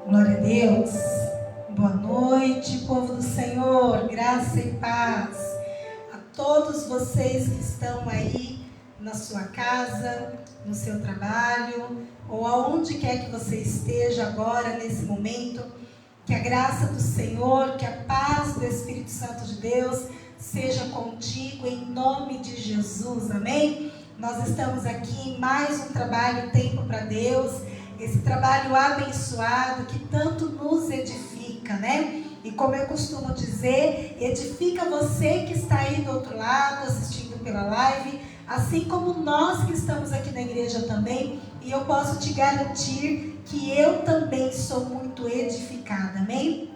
Glória a Deus. Boa noite, povo do Senhor, graça e paz a todos vocês que estão aí na sua casa, no seu trabalho, ou aonde quer que você esteja agora, nesse momento. Que a graça do Senhor, que a paz do Espírito Santo de Deus seja contigo em nome de Jesus, amém? Nós estamos aqui em mais um trabalho Tempo para Deus, esse trabalho abençoado que tanto nos edifica, né? E como eu costumo dizer, edifica você que está aí do outro lado, assistindo pela live, assim como nós que estamos aqui na igreja também, e eu posso te garantir que eu também sou muito edificada, amém?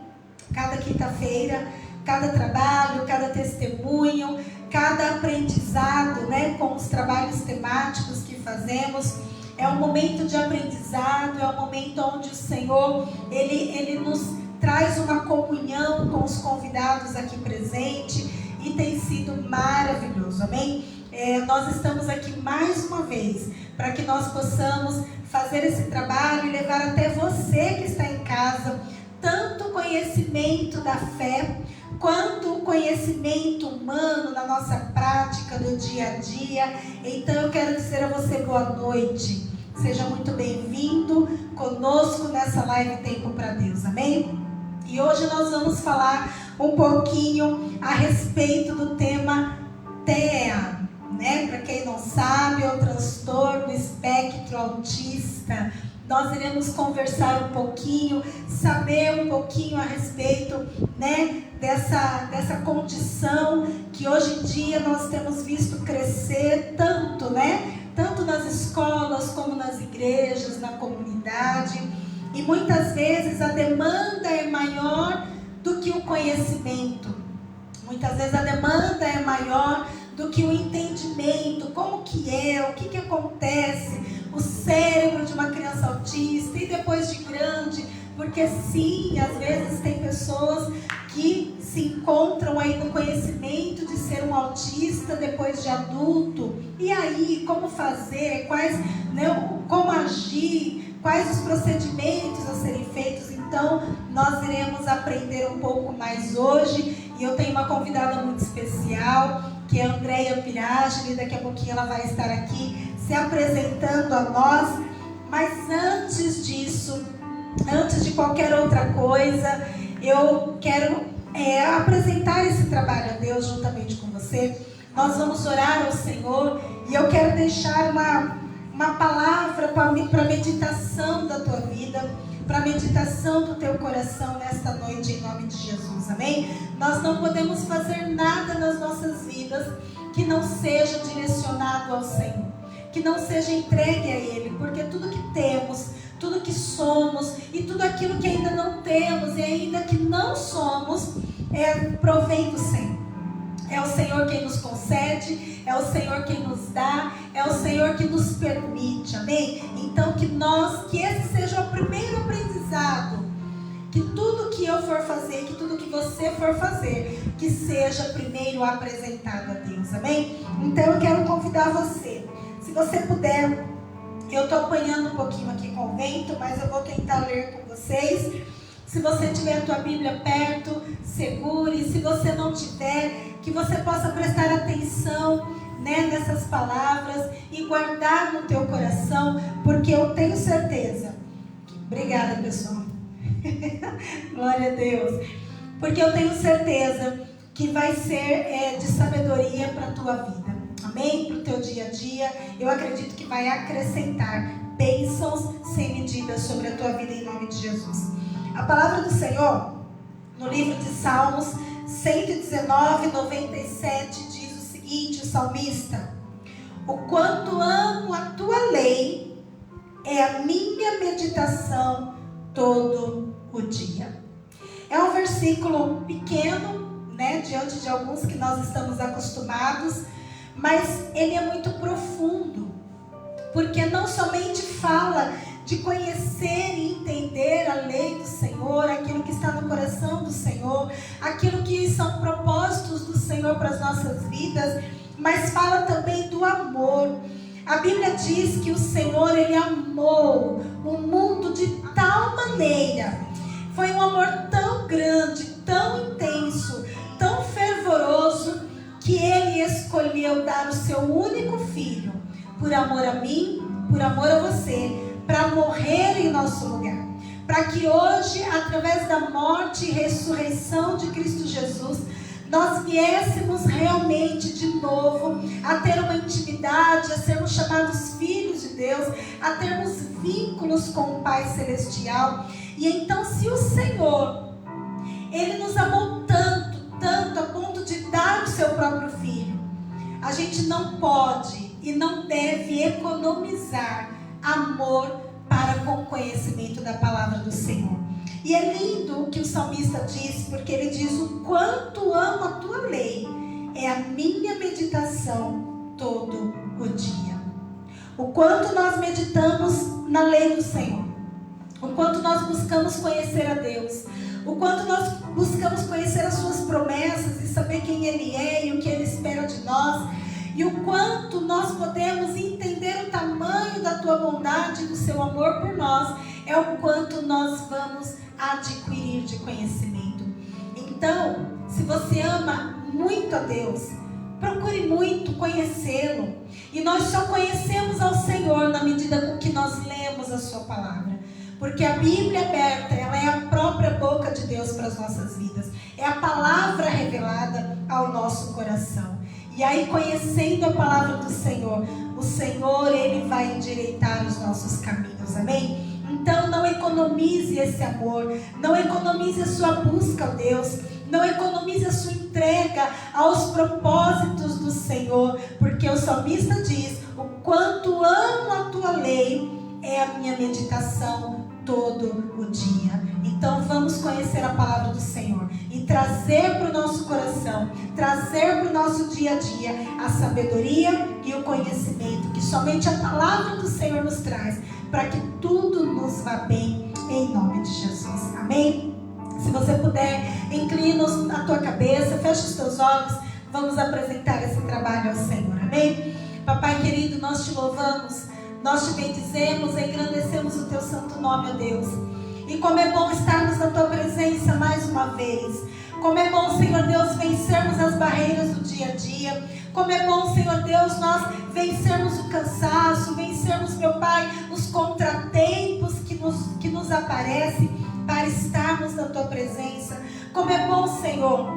Cada quinta-feira, cada trabalho, cada testemunho, cada aprendizado, né, com os trabalhos temáticos que fazemos, é um momento de aprendizado, é um momento onde o Senhor, Ele nos traz uma comunhão com os convidados aqui presentes e tem sido maravilhoso, amém? Nós estamos aqui mais uma vez para que nós possamos fazer esse trabalho e levar até você que está em casa tanto conhecimento da fé quanto o conhecimento humano na nossa prática do dia a dia. Então eu quero dizer a você boa noite, seja muito bem-vindo conosco nessa live Tempo para Deus, amém? E hoje nós vamos falar um pouquinho a respeito do tema TEA, né? Para quem não sabe, é o transtorno espectro autista. Nós iremos conversar um pouquinho, saber um pouquinho a respeito, né, dessa condição que hoje em dia nós temos visto crescer tanto, né? Tanto nas escolas como nas igrejas, na comunidade. E muitas vezes a demanda é maior do que o conhecimento. Muitas vezes a demanda é maior do que o entendimento, como que é, o que acontece, o cérebro de uma criança autista e depois de grande, porque sim, às vezes tem pessoas que se encontram aí no conhecimento de ser um autista depois de adulto, e aí, como fazer, como agir, quais os procedimentos a serem feitos. Então, nós iremos aprender um pouco mais hoje, e eu tenho uma convidada muito especial, que é a Andréia Piragem, e daqui a pouquinho ela vai estar aqui se apresentando a nós. Mas antes disso, antes de qualquer outra coisa, eu quero apresentar esse trabalho a Deus juntamente com você. Nós vamos orar ao Senhor e eu quero deixar uma palavra para meditação da tua vida, para meditação do teu coração nesta noite, em nome de Jesus, amém? Nós não podemos fazer nada nas nossas vidas que não seja direcionado ao Senhor, que não seja entregue a Ele, porque tudo que temos, tudo que somos e tudo aquilo que ainda não temos e ainda que não somos, provém do Senhor. É o Senhor quem nos concede, é o Senhor quem nos dá, é o Senhor que nos permite, amém? Então que esse seja o primeiro aprendizado, que tudo que eu for fazer, que tudo que você for fazer, que seja primeiro apresentado a Deus, amém? Então eu quero convidar você, se você puder, eu estou apanhando um pouquinho aqui com o vento, mas eu vou tentar ler com vocês. Se você tiver a tua Bíblia perto, segure. Se você não tiver, que você possa prestar atenção, né, nessas palavras e guardar no teu coração, porque eu tenho certeza. Obrigada, pessoal. Glória a Deus. Porque eu tenho certeza que vai ser de sabedoria para a tua vida. Amém? Para o teu dia a dia. Eu acredito que vai acrescentar bênçãos sem medida sobre a tua vida em nome de Jesus. A palavra do Senhor, no livro de Salmos 119, 97, diz o seguinte, o salmista: o quanto amo a tua lei, é a minha meditação todo o dia. É um versículo pequeno, né, diante de alguns que nós estamos acostumados, mas ele é muito profundo, porque não somente fala de conhecer e entender a lei do Senhor, aquilo que está no coração do Senhor, aquilo que são propósitos do Senhor para as nossas vidas, mas fala também do amor. A Bíblia diz que o Senhor, Ele amou o mundo de tal maneira, foi um amor tão grande, tão intenso, tão fervoroso, que Ele escolheu dar o seu único filho, por amor a mim, por amor a você, para morrer em nosso lugar. Para que hoje, através da morte e ressurreição de Cristo Jesus, nós viéssemos realmente de novo a ter uma intimidade, a sermos chamados filhos de Deus, a termos vínculos com o Pai Celestial. E então, se o Senhor, Ele nos amou tanto, tanto, a ponto de dar o seu próprio filho, a gente não pode e não deve economizar amor para com o conhecimento da palavra do Senhor. E é lindo o que o salmista diz, porque ele diz: o quanto amo a tua lei, é a minha meditação todo o dia. O quanto nós meditamos na lei do Senhor, o quanto nós buscamos conhecer a Deus, o quanto nós buscamos conhecer as suas promessas e saber quem Ele é e o que Ele espera de nós, e o quanto nós podemos entender o tamanho da tua bondade e do seu amor por nós, é o quanto nós vamos adquirir de conhecimento. Então, se você ama muito a Deus, procure muito conhecê-lo. E nós só conhecemos ao Senhor na medida com que nós lemos a sua palavra. Porque a Bíblia aberta, ela é a própria boca de Deus para as nossas vidas. É a palavra revelada ao nosso coração. E aí, conhecendo a palavra do Senhor, o Senhor, Ele vai endireitar os nossos caminhos. Amém? Então, não economize esse amor, não economize a sua busca a Deus, não economize a sua entrega aos propósitos do Senhor, porque o salmista diz: o quanto amo a tua lei, é a minha meditação todo o dia. Então, vamos conhecer a palavra do Senhor e trazer para o nosso coração, trazer para o nosso dia a dia a sabedoria e o conhecimento que somente a palavra do Senhor nos traz, para que tudo nos vá bem, em nome de Jesus. Amém? Se você puder, inclina a tua cabeça, fecha os teus olhos, vamos apresentar esse trabalho ao Senhor. Amém? Papai querido, nós te louvamos, nós te bendizemos, engrandecemos o teu santo nome, ó Deus. E como é bom estarmos na tua presença mais uma vez. Como é bom, Senhor Deus, vencermos as barreiras do dia a dia. Como é bom, Senhor Deus, nós vencermos o cansaço, vencermos, meu Pai, os contratempos que nos aparecem para estarmos na tua presença. Como é bom, Senhor,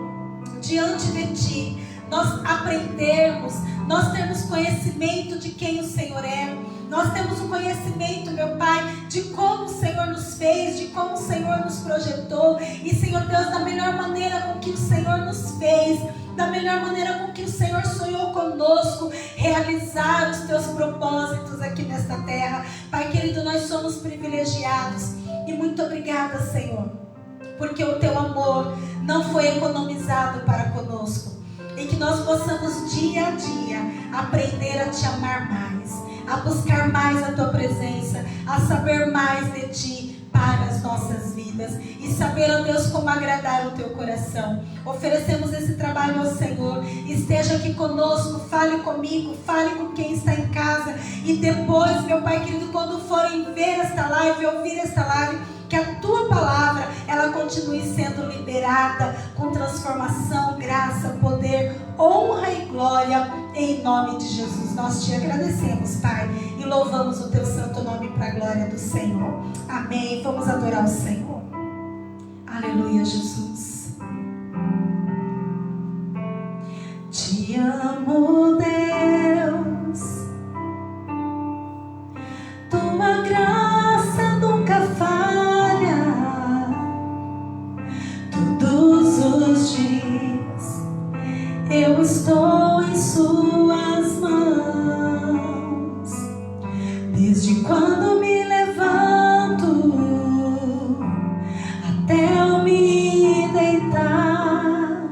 diante de ti, nós aprendermos, nós temos conhecimento de quem o Senhor é. Nós temos o conhecimento, meu Pai, de como o Senhor nos fez, de como o Senhor nos projetou. E, Senhor Deus, da melhor maneira com que o Senhor nos fez, da melhor maneira com que o Senhor sonhou conosco, realizar os teus propósitos aqui nesta terra. Pai querido, nós somos privilegiados. E muito obrigada, Senhor, porque o teu amor não foi economizado para conosco. E que nós possamos dia a dia aprender a te amar mais, a buscar mais a tua presença, a saber mais de ti para as nossas vidas e saber, ó Deus, como agradar o teu coração. Oferecemos esse trabalho ao Senhor. Esteja aqui conosco, fale comigo, fale com quem está em casa. E depois, meu Pai querido, quando forem ver esta live, ouvir esta live, que a tua palavra, ela continue sendo liberada com transformação, graça, poder, honra e glória, em nome de Jesus. Nós te agradecemos, Pai, e louvamos o teu santo nome para a glória do Senhor. Amém. Vamos adorar o Senhor. Aleluia, Jesus. Te amo, Deus. Tua graça nunca falha. Todos os dias eu estou em suas mãos. Desde quando me levanto até eu me deitar,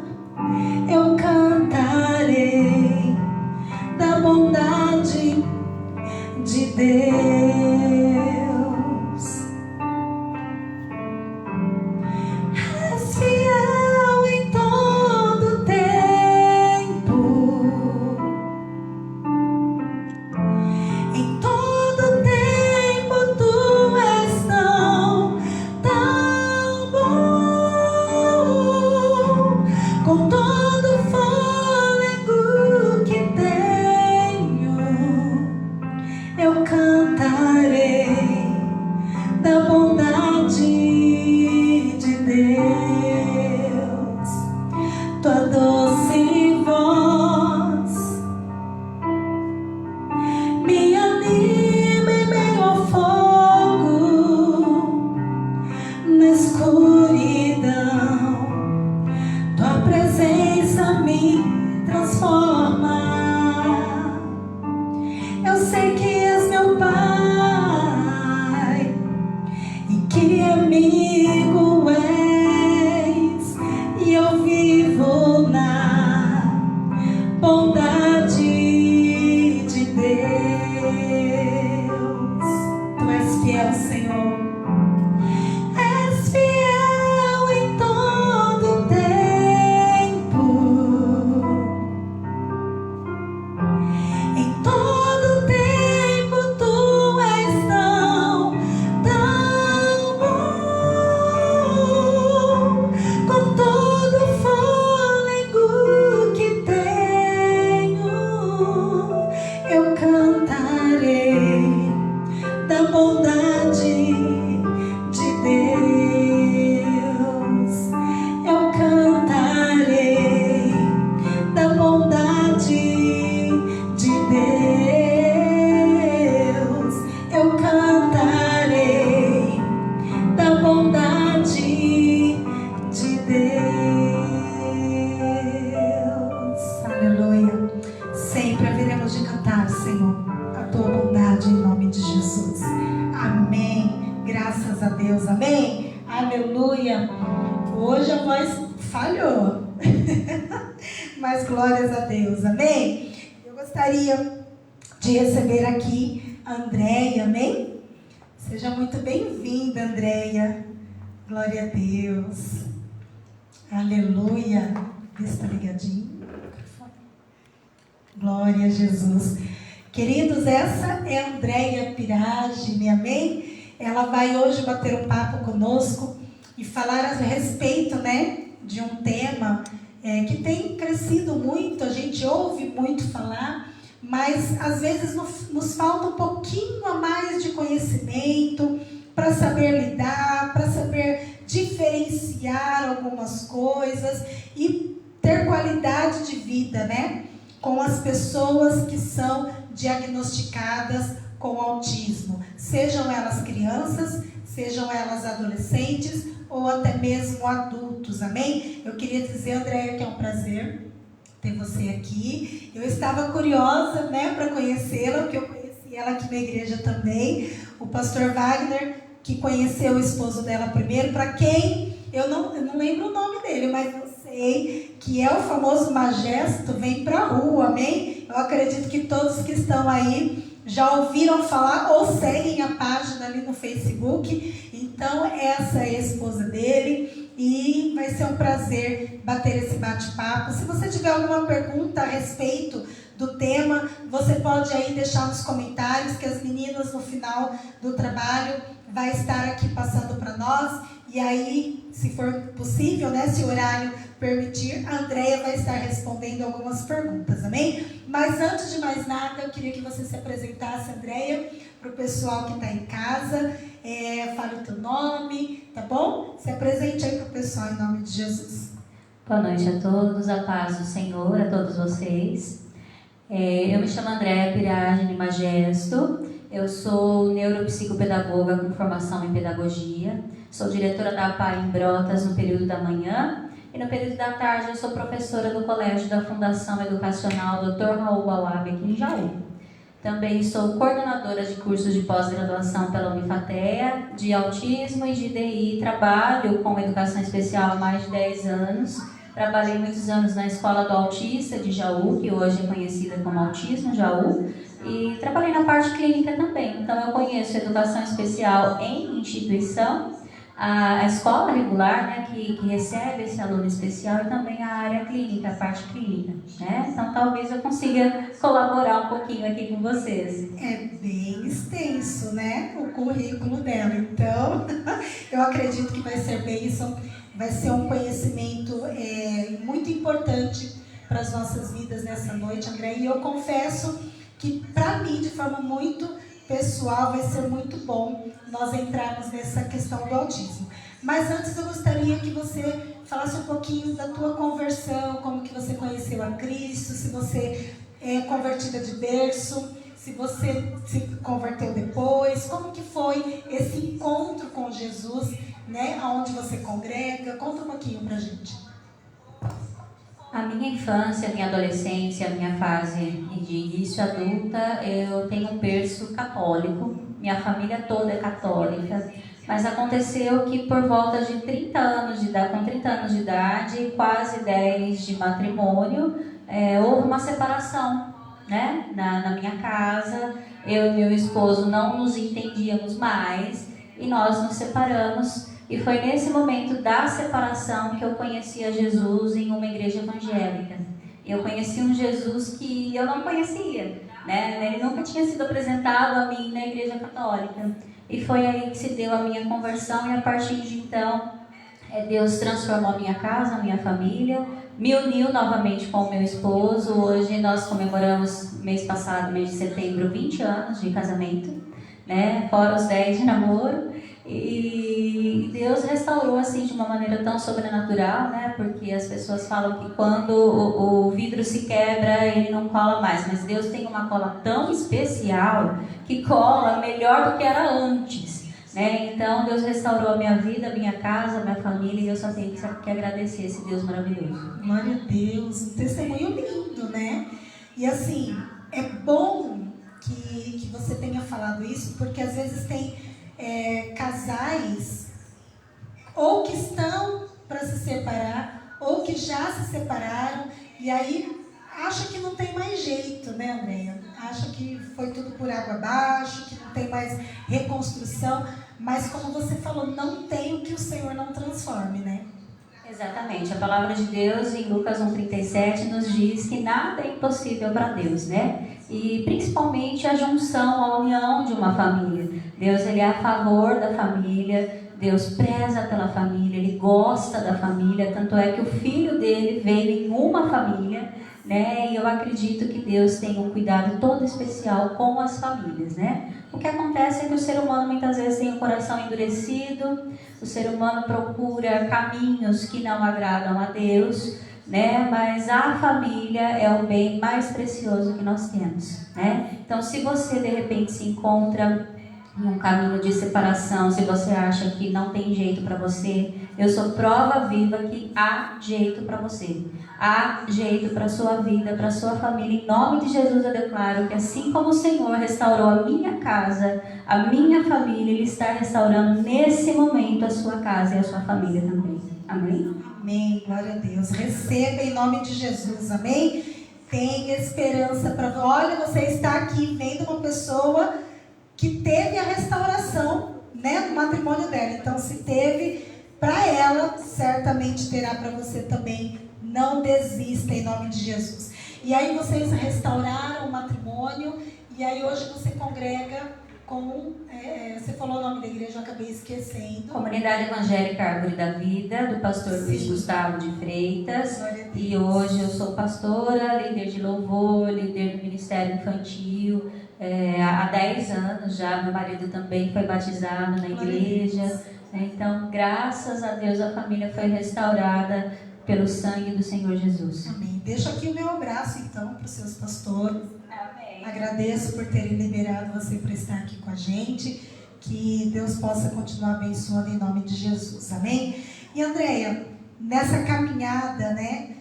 eu cantarei da bondade de Deus. És fiel em todo tempo, Eu sei que és meu Pai e que amigo és, e eu vivo na bondade de Deus. Tu és fiel, Senhor. És fiel em todo tempo. Em todo tempo tu és tão bom. Com todo o fôlego que tenho, eu cantarei da bondade de Deus. Eu cantarei da bondade de Deus. Eu cantarei da bondade de Deus. Aleluia. Sempre haveremos de cantar, Senhor, a tua bondade em nome de Jesus. Amém. Graças a Deus. Amém. Aleluia. Hoje a voz falhou. Mas glórias a Deus. Amém. Eu gostaria de receber aqui a Andréia. Amém. Seja muito bem-vinda, Andréia. Glória a Deus. Aleluia. Vê se está ligadinho. Glória a Jesus. Queridos, essa é a Andréia Piragine, amém? Ela vai hoje bater um papo conosco e falar a respeito, de um tema que tem crescido muito, a gente ouve muito falar, mas às vezes nos falta um pouquinho a mais de conhecimento para saber lidar, para saber diferenciar algumas coisas e ter qualidade de vida, com as pessoas que são diagnosticadas com autismo, sejam elas crianças, sejam elas adolescentes ou até mesmo adultos, amém? Eu queria dizer, Andréia, que é um prazer ter você aqui. Eu estava curiosa, para conhecê-la, porque eu conheci ela aqui na igreja também, o pastor Wagner, que conheceu o esposo dela primeiro, para quem, eu não lembro o nome dele, mas eu sei que é o famoso Magesto, vem para a rua, amém? Eu acredito que todos que estão aí já ouviram falar ou seguem a página ali no Facebook. Então, essa é a esposa dele e vai ser um prazer bater esse bate-papo. Se você tiver alguma pergunta a respeito do tema, você pode aí deixar nos comentários, que as meninas no final do trabalho vai estar aqui passando para nós. E aí, se for possível, se o horário permitir, a Andréia vai estar respondendo algumas perguntas, amém? Mas antes de mais nada, eu queria que você se apresentasse, Andréia, para o pessoal que está em casa. Fale o teu nome, tá bom? Se apresente aí para o pessoal em nome de Jesus. Boa noite a todos, a paz do Senhor, a todos vocês. Eu me chamo Andréia Piragine Magesto, eu sou neuropsicopedagoga com formação em pedagogia, sou diretora da APAI em Brotas no período da manhã e no período da tarde eu sou professora do Colégio da Fundação Educacional Dr. Raul Bauab aqui em Jaú. Também sou coordenadora de cursos de pós-graduação pela Unifatea, de autismo e de DI, trabalho com educação especial há mais de 10 anos. Trabalhei muitos anos na Escola do Autista de Jaú, que hoje é conhecida como Autismo Jaú, e trabalhei na parte clínica também. Então eu conheço educação especial em instituição, a escola regular, que recebe esse aluno especial, e também a área clínica, a parte clínica, Então talvez eu consiga colaborar um pouquinho aqui com vocês. É bem extenso, o currículo dela. Então, eu acredito que vai ser bênção, vai ser um conhecimento muito importante para as nossas vidas nessa noite, André. E eu confesso que, para mim, de forma muito pessoal, vai ser muito bom nós entrarmos nessa questão do autismo. Mas antes eu gostaria que você falasse um pouquinho da tua conversão, como que você conheceu a Cristo, se você é convertida de berço, se você se converteu depois, como que foi esse encontro com Jesus, aonde você congrega. Conta um pouquinho pra gente. A minha infância, a minha adolescência, a minha fase de início adulta, eu tenho um berço católico, minha família toda é católica, mas aconteceu que por volta de 30 anos de idade, com 30 anos de idade, quase 10 de matrimônio, houve uma separação, né, na minha casa. Eu e meu esposo não nos entendíamos mais e nós nos separamos. E foi nesse momento da separação que eu conheci a Jesus em uma igreja evangélica. Eu conheci um Jesus que eu não conhecia, né? Ele nunca tinha sido apresentado a mim na igreja católica. E foi aí que se deu a minha conversão, e a partir de então, Deus transformou a minha casa, a minha família, me uniu novamente com o meu esposo. Hoje nós comemoramos, mês passado, mês de setembro, 20 anos de casamento, né? Fora os 10 de namoro. E Deus restaurou assim de uma maneira tão sobrenatural, né? Porque as pessoas falam que quando o vidro se quebra, ele não cola mais. Mas Deus tem uma cola tão especial que cola melhor do que era antes, né? Então Deus restaurou a minha vida, a minha casa, a minha família, e eu só tenho que agradecer esse Deus maravilhoso. Glória a Deus, um testemunho lindo, né? E assim, é bom que você tenha falado isso, porque às vezes tem casais ou que estão para se separar, ou que já se separaram, e aí acha que não tem mais jeito, né, Andréia? Acha que foi tudo por água abaixo, que não tem mais reconstrução, mas como você falou, não tem o que o Senhor não transforme, né? Exatamente, a palavra de Deus em Lucas 1,37 nos diz que nada é impossível para Deus, né? E principalmente a junção, a união de uma família. Deus, ele é a favor da família, Deus preza pela família, ele gosta da família, tanto é que o filho dele veio em uma família, né? E eu acredito que Deus tem um cuidado todo especial com as famílias, né? O que acontece é que o ser humano muitas vezes tem o coração endurecido, o ser humano procura caminhos que não agradam a Deus, né? Mas a família é o bem mais precioso que nós temos, né? Então, se você de repente se encontra em um caminho de separação, se você acha que não tem jeito para você, eu sou prova viva que há jeito para você. Há jeito para a sua vida, para a sua família. Em nome de Jesus eu declaro que assim como o Senhor restaurou a minha casa, a minha família, Ele está restaurando nesse momento a sua casa e a sua família também. Amém? Amém, glória a Deus. Receba em nome de Jesus, amém? Tenha esperança para... Olha, você está aqui vendo uma pessoa que teve a restauração, né, do matrimônio dela. Então, se teve para ela, certamente terá para você também. Não desista em nome de Jesus. E aí vocês restauraram o matrimônio, e aí hoje você congrega com, você falou o nome da igreja, eu acabei esquecendo. Comunidade Evangélica Árvore da Vida, do pastor Luiz Gustavo de Freitas. E hoje eu sou pastora, líder de louvor, líder do Ministério Infantil. Há 10 anos já, meu marido também foi batizado na igreja. Então, graças a Deus, a família foi restaurada pelo sangue do Senhor Jesus. Amém. Deixo aqui o meu abraço, então, para os seus pastores. Amém. Agradeço por terem liberado você para estar aqui com a gente. Que Deus possa continuar abençoando em nome de Jesus. Amém? E, Andréia, nessa caminhada, né,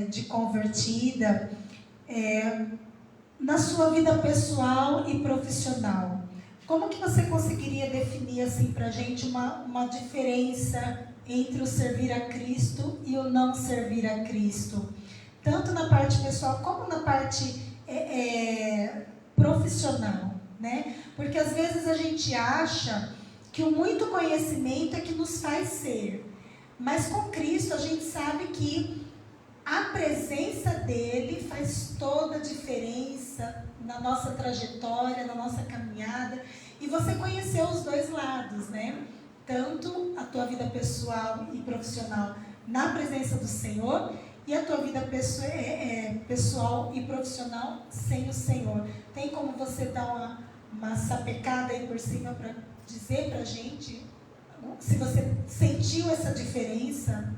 de convertida, na sua vida pessoal e profissional, como que você conseguiria definir assim para a gente uma diferença entre o servir a Cristo e o não servir a Cristo? Tanto na parte pessoal como na parte profissional, né? Porque às vezes a gente acha que o muito conhecimento é que nos faz ser. Mas com Cristo a gente sabe que a presença dele faz toda a diferença na nossa trajetória, na nossa caminhada. E você conheceu os dois lados, né? Tanto a tua vida pessoal e profissional na presença do Senhor, e a tua vida pessoal e profissional sem o Senhor. Tem como você dar uma sapecada aí por cima para dizer para a gente se você sentiu essa diferença?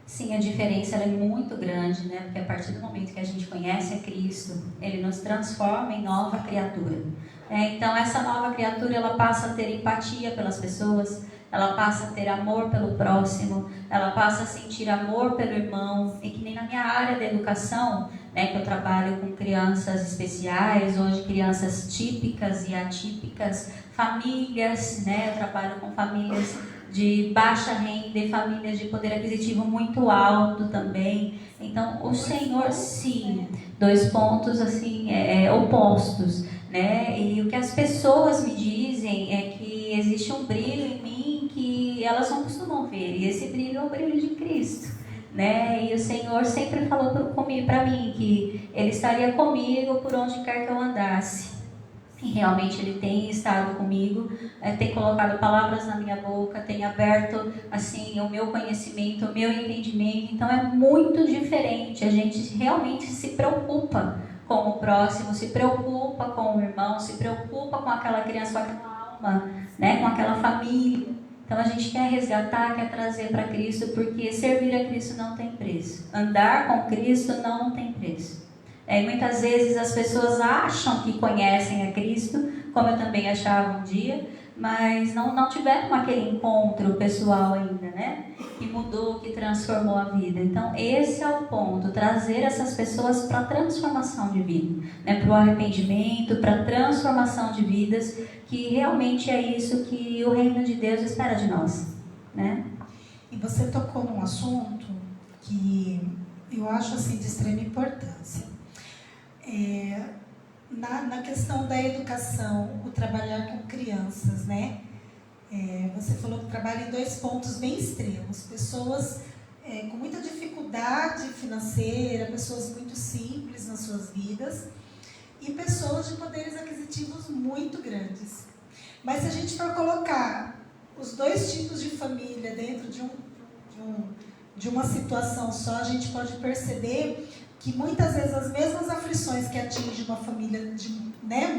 Sim, a diferença é muito grande, né? Porque a partir do momento que a gente conhece a Cristo, Ele nos transforma em nova criatura. Então essa nova criatura, ela passa a ter empatia pelas pessoas, ela passa a ter amor pelo próximo, ela passa a sentir amor pelo irmão. E que nem na minha área da educação, né, que eu trabalho com crianças especiais, hoje crianças típicas e atípicas, famílias, né, eu trabalho com famílias de baixa renda e famílias de poder aquisitivo muito alto também. Então o Senhor, sim, 2 pontos assim opostos, né? E o que as pessoas me dizem é que existe um brilho em mim que elas não costumam ver, e esse brilho é o brilho de Cristo, né? E o Senhor sempre falou para mim que Ele estaria comigo por onde quer que eu andasse. E realmente Ele tem estado comigo, tem colocado palavras na minha boca, tem aberto assim o meu conhecimento, o meu entendimento. Então é muito diferente. A gente realmente se preocupa com o próximo, se preocupa com o irmão, se preocupa com aquela criança, com aquela alma, né? Com aquela família. Então a gente quer resgatar, quer trazer para Cristo, porque servir a Cristo não tem preço. Andar com Cristo não tem preço. Muitas vezes as pessoas acham que conhecem a Cristo, como eu também achava um dia, mas não tiveram aquele encontro pessoal ainda, né? Que mudou, que transformou a vida. Então esse é o ponto, trazer essas pessoas para a transformação de vida, né? Para o arrependimento, para a transformação de vidas, que realmente é isso que o reino de Deus espera de nós, né? E você tocou num assunto que eu acho assim de extrema importância. Na questão da educação, o trabalhar com crianças, né? Você falou que trabalha em 2 pontos bem extremos. Pessoas com muita dificuldade financeira, pessoas muito simples nas suas vidas e pessoas de poderes aquisitivos muito grandes. Mas se a gente for colocar os 2 tipos de família dentro de uma situação só, a gente pode perceber que muitas vezes as mesmas aflições que atingem uma família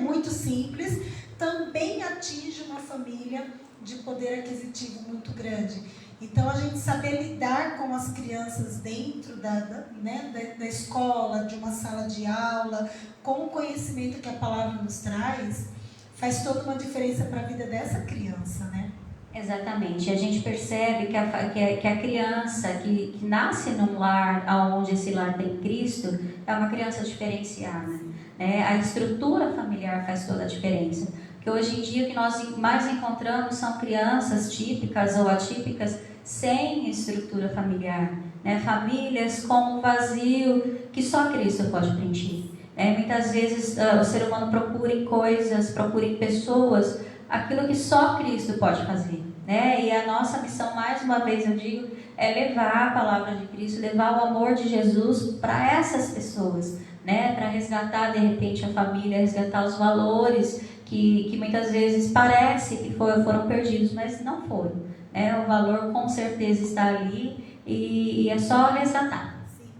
muito simples, também atingem uma família de poder aquisitivo muito grande. Então, a gente saber lidar com as crianças dentro da escola, de uma sala de aula, com o conhecimento que a palavra nos traz, faz toda uma diferença para a vida dessa criança, né? Exatamente, a gente percebe que a criança que nasce num lar onde esse lar tem Cristo é uma criança diferenciada, né? A estrutura familiar faz toda a diferença, porque hoje em dia o que nós mais encontramos são crianças típicas ou atípicas sem estrutura familiar, né? Famílias com um vazio que só Cristo pode preencher, né? Muitas vezes o ser humano procura em coisas, procura em pessoas aquilo que só Cristo pode fazer, né? E a nossa missão, mais uma vez eu digo, é levar a palavra de Cristo, levar o amor de Jesus para essas pessoas, né? Para resgatar de repente a família, resgatar os valores que muitas vezes parece que foram perdidos, mas não foram, né? O valor com certeza está ali e é só resgatar. Sim.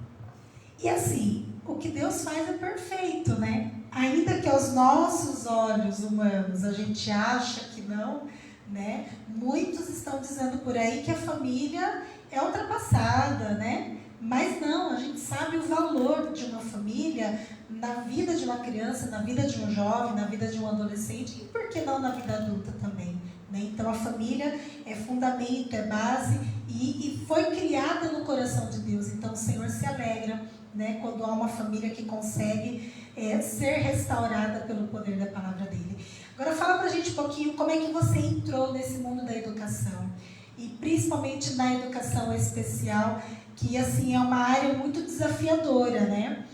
E assim, o que Deus faz é perfeito, né? Ainda que aos nossos olhos humanos a gente acha que não, né? Muitos estão dizendo por aí que a família é ultrapassada, né? Mas não, a gente sabe o valor de uma família na vida de uma criança, na vida de um jovem, na vida de um adolescente e por que não na vida adulta também, né? Então a família é fundamento, é base e foi criada no coração de Deus. Então o Senhor se alegra, né, quando há uma família que consegue ser restaurada pelo poder da palavra dele. Agora fala pra gente um pouquinho como é que você entrou nesse mundo da educação e principalmente na educação especial, que assim é uma área muito desafiadora, né?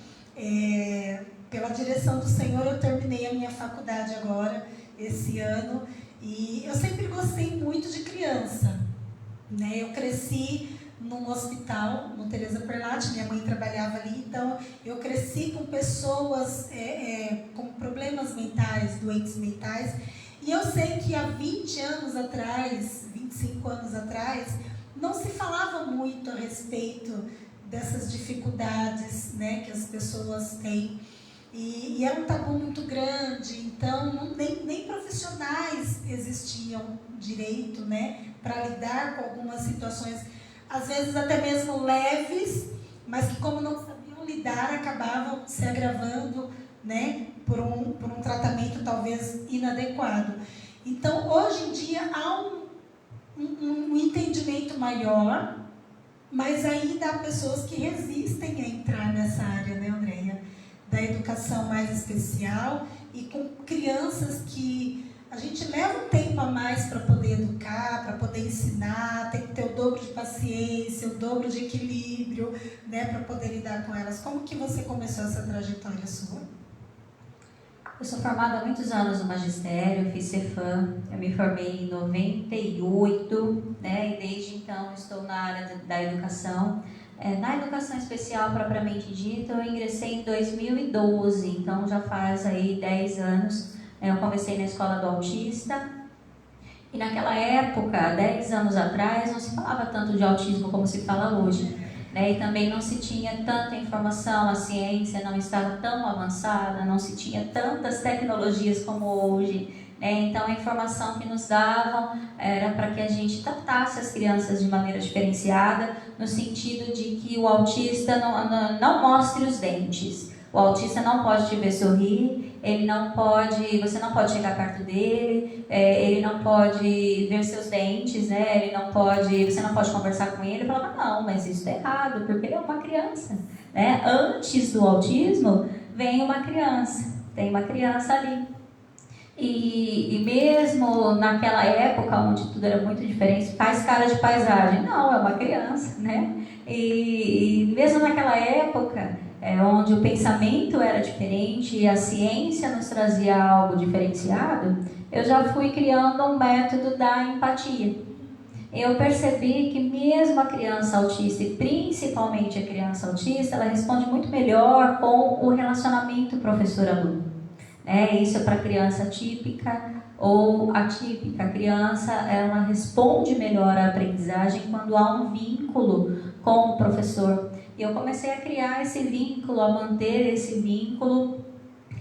Pela direção do Senhor eu terminei a minha faculdade agora, esse ano, e eu sempre gostei muito de criança, né? Eu cresci num hospital, no Teresa Perlatti, minha mãe trabalhava ali, então eu cresci com pessoas com problemas mentais, doentes mentais, e eu sei que há 20 anos atrás, 25 anos atrás, não se falava muito a respeito dessas dificuldades, né, que as pessoas têm, e é um tabu muito grande, então nem profissionais existiam direito, né, para lidar com algumas situações às vezes até mesmo leves, mas que como não sabiam lidar, acabavam se agravando né, por um tratamento talvez inadequado. Então, hoje em dia, há um entendimento maior, mas ainda há pessoas que resistem a entrar nessa área, né, Andréia? Da educação mais especial e com crianças que a gente leva um tempo a mais para poder educar, para poder ensinar, tem que ter o dobro de paciência, o dobro de equilíbrio, né, para poder lidar com elas. Como que você começou essa trajetória sua? Eu sou formada há muitos anos no magistério, fiz Cefam, eu me formei em 98, né, e desde então estou na área da educação. Na educação especial propriamente dita, eu ingressei em 2012, então já faz aí 10 anos. Eu comecei na escola do autista e naquela época, 10 anos atrás, não se falava tanto de autismo como se fala hoje, né? E também não se tinha tanta informação, a ciência não estava tão avançada, não se tinha tantas tecnologias como hoje, né? Então a informação que nos davam era para que a gente tratasse as crianças de maneira diferenciada, no sentido de que o autista não mostre os dentes. O autista não pode te ver sorrir, você não pode chegar perto dele, ele não pode ver seus dentes, né? Você não pode conversar com ele. Eu falava, não, mas isso é errado, porque ele é uma criança, né? Antes do autismo, vem uma criança, tem uma criança ali. E mesmo naquela época, onde tudo era muito diferente, faz cara de paisagem, não, é uma criança, né? E mesmo naquela época, onde o pensamento era diferente e a ciência nos trazia algo diferenciado, eu já fui criando um método da empatia. Eu percebi que mesmo a criança autista, e principalmente a criança autista, ela responde muito melhor com o relacionamento professor-aluno. Isso é para criança típica ou atípica. A criança, ela responde melhor à aprendizagem quando há um vínculo com o professor. E eu comecei a criar esse vínculo, a manter esse vínculo.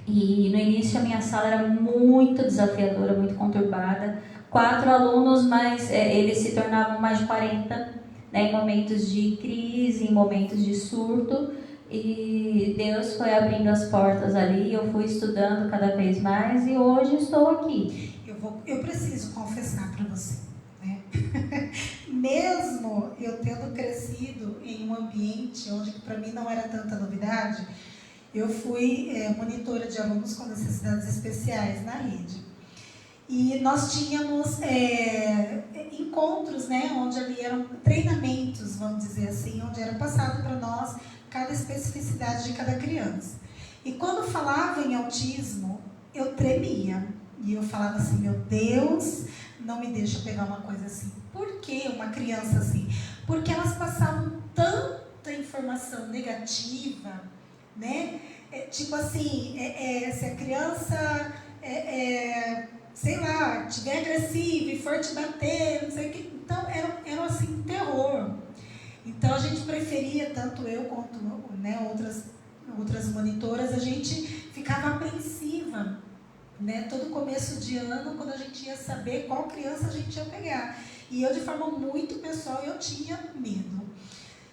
E no início a minha sala era muito desafiadora, muito conturbada. 4 alunos, mas eles se tornavam mais de 40, né, em momentos de crise, em momentos de surto. E Deus foi abrindo as portas ali, eu fui estudando cada vez mais e hoje estou aqui. Eu preciso confessar para você, né? Mesmo eu tendo crescido em um ambiente onde para mim não era tanta novidade, eu fui monitora de alunos com necessidades especiais na rede. E nós tínhamos encontros, né, onde ali eram treinamentos, vamos dizer assim, onde era passado para nós cada especificidade de cada criança. E quando falava em autismo, eu tremia. E eu falava assim, meu Deus, não me deixa pegar uma coisa assim. Por que uma criança assim? Porque elas passavam tanta informação negativa, né? Tipo assim, se a criança, sei lá, estiver agressiva e for te bater, não sei o que. Então, era assim, terror. Então, a gente preferia, tanto eu quanto, né, outras monitoras, a gente ficava apreensiva, né, todo começo de ano, quando a gente ia saber qual criança a gente ia pegar. E eu, de forma muito pessoal, eu tinha medo.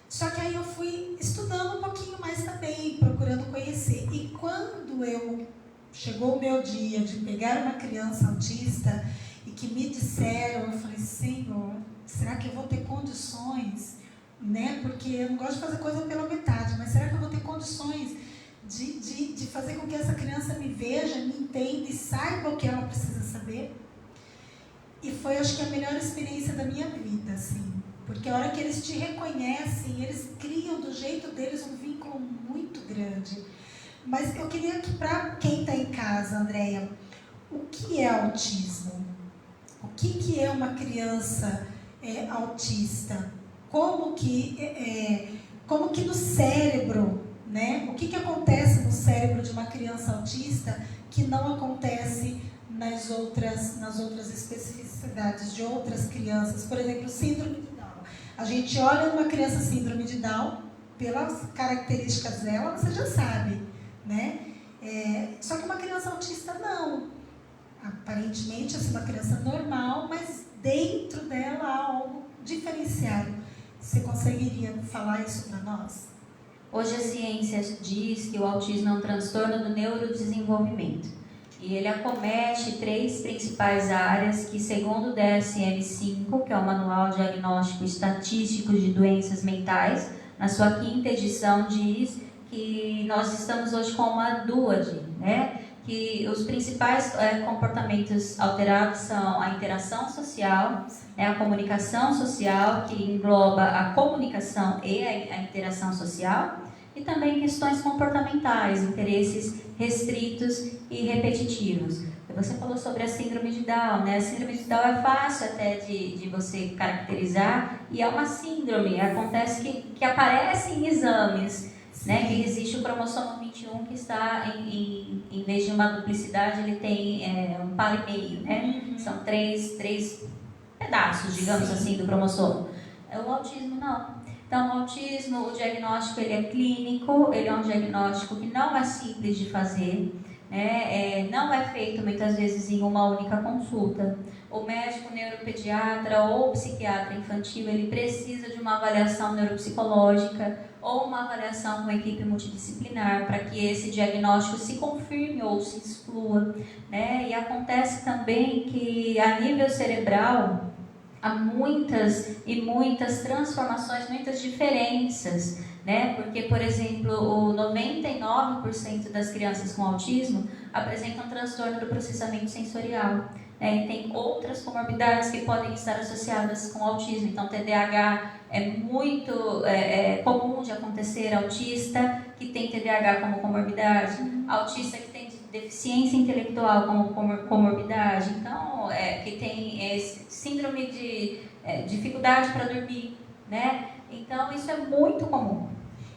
Só que aí eu fui estudando um pouquinho mais também, procurando conhecer. E quando chegou o meu dia de pegar uma criança autista e que me disseram, eu falei, Senhor, será que eu vou ter condições, né? Porque eu não gosto de fazer coisa pela metade, mas será que eu vou ter condições de fazer com que essa criança me veja, me entenda e saiba o que ela precisa saber? E foi, acho que, a melhor experiência da minha vida, assim. Porque a hora que eles te reconhecem, eles criam do jeito deles um vínculo muito grande. Mas eu queria que, para quem está em casa, Andréia, o que é autismo? O que é uma criança autista? Como que no cérebro, né? O que acontece no cérebro de uma criança autista que não acontece nas outras especificidades de outras crianças? Por exemplo, síndrome de Down. A gente olha uma criança síndrome de Down, pelas características dela, você já sabe, né? Só que uma criança autista não. Aparentemente, é uma criança normal, mas dentro dela há algo diferenciado. Você conseguiria falar isso para nós? Hoje a ciência diz que o autismo é um transtorno do neurodesenvolvimento e ele acomete 3 principais áreas que, segundo o DSM-5, que é o Manual Diagnóstico Estatístico de Doenças Mentais, na sua 5ª edição diz que nós estamos hoje com uma DUAD, né? Que os principais comportamentos alterados são a interação social, a comunicação social, que engloba a comunicação e a interação social, e também questões comportamentais, interesses restritos e repetitivos. Você falou sobre a síndrome de Down, né? A síndrome de Down é fácil até de você caracterizar, e é uma síndrome, acontece que aparece em exames, né? Que existe o cromossomo 21 que está, em vez de uma duplicidade, ele tem um par e meio, né? São três pedaços, digamos assim, do cromossomo. O autismo não. Então, o autismo, o diagnóstico ele é clínico, ele é um diagnóstico que não é simples de fazer, né? Não é feito muitas vezes em uma única consulta. O médico neuropediatra ou psiquiatra infantil, ele precisa de uma avaliação neuropsicológica ou uma avaliação com equipe multidisciplinar para que esse diagnóstico se confirme ou se exclua, né? E acontece também que a nível cerebral há muitas e muitas transformações, muitas diferenças, né? Porque, por exemplo, o 99% das crianças com autismo apresentam transtorno do processamento sensorial, né? E tem outras comorbidades que podem estar associadas com autismo. Então, TDAH é muito comum de acontecer, autista que tem TDAH como comorbidade, autista que tem deficiência intelectual como comorbidade, então, que tem síndrome de dificuldade para dormir, né? Então, isso é muito comum.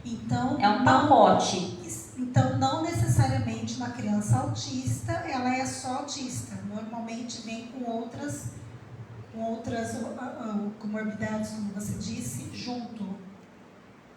Então, é um pacote. Então, não necessariamente uma criança autista, ela é só autista. Normalmente vem com outras comorbidades, como você disse, junto.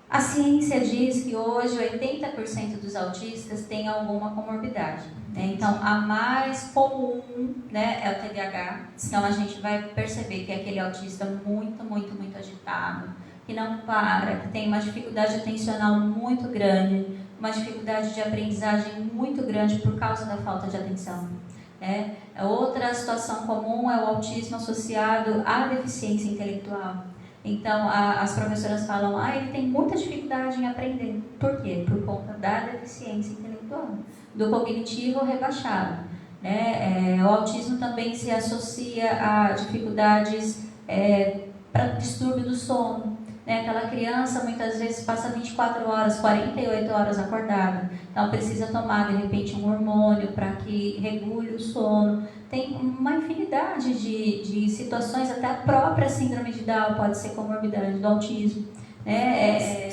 A ciência diz que hoje 80% dos autistas têm alguma comorbidade, né? Então, a mais comum, né, é o TDAH. Então, a gente vai perceber que é aquele autista muito, muito, muito agitado, que não para, que tem uma dificuldade atencional muito grande, uma dificuldade de aprendizagem muito grande por causa da falta de atenção. Outra situação comum é o autismo associado à deficiência intelectual. Então, as professoras falam, ele tem muita dificuldade em aprender. Por quê? Por conta da deficiência intelectual, do cognitivo rebaixado, né? O autismo também se associa a dificuldades para distúrbio do sono, né? Aquela criança muitas vezes passa 24 horas, 48 horas acordada, então precisa tomar de repente um hormônio para que regule o sono. Tem uma infinidade de situações, até a própria síndrome de Down pode ser comorbidade do autismo, né?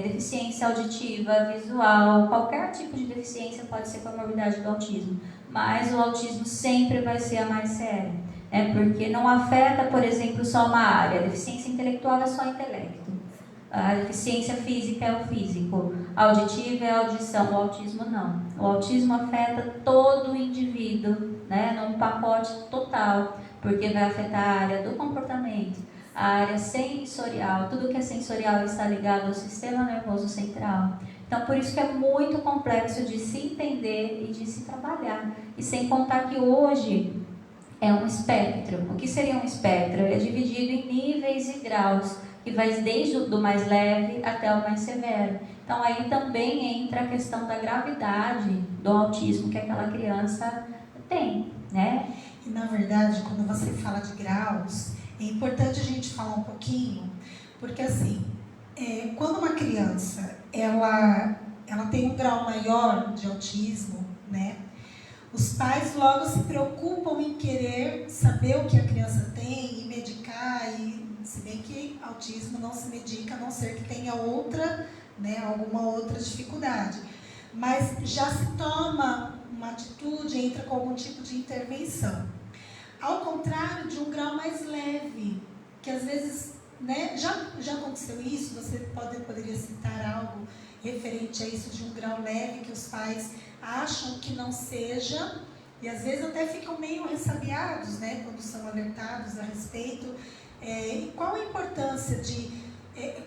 Deficiência auditiva, visual, qualquer tipo de deficiência pode ser comorbidade do autismo, mas o autismo sempre vai ser a mais séria, porque não afeta, por exemplo, só uma área. A deficiência intelectual é só intelecto, a deficiência física é o físico, a auditiva é a audição, o autismo não. O autismo afeta todo o indivíduo, né, num pacote total, porque vai afetar a área do comportamento, a área sensorial, tudo que é sensorial está ligado ao sistema nervoso central. Então, por isso que é muito complexo de se entender e de se trabalhar. E sem contar que hoje é um espectro. O que seria um espectro? Ele é dividido em níveis e graus, que vai desde o mais leve até o mais severo. Então, aí também entra a questão da gravidade do autismo que aquela criança tem, né? E, na verdade, quando você fala de graus, é importante a gente falar um pouquinho, porque, assim, quando uma criança, ela tem um grau maior de autismo, né? Os pais logo se preocupam em querer saber o que a criança tem e medicar, se bem que autismo não se medica, a não ser que tenha outra, né, alguma outra dificuldade. Mas já se toma uma atitude, entra com algum tipo de intervenção. Ao contrário de um grau mais leve, que às vezes, né, já aconteceu isso, você poderia citar algo referente a isso de um grau leve que os pais acham que não seja, e às vezes até ficam meio ressabiados, né, quando são alertados a respeito. E qual a importância de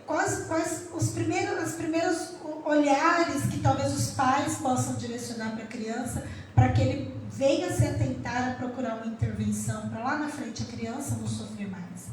quais os primeiros olhares que talvez os pais possam direcionar para a criança, para que ele venha se atentar a procurar uma intervenção, para lá na frente a criança não sofrer mais?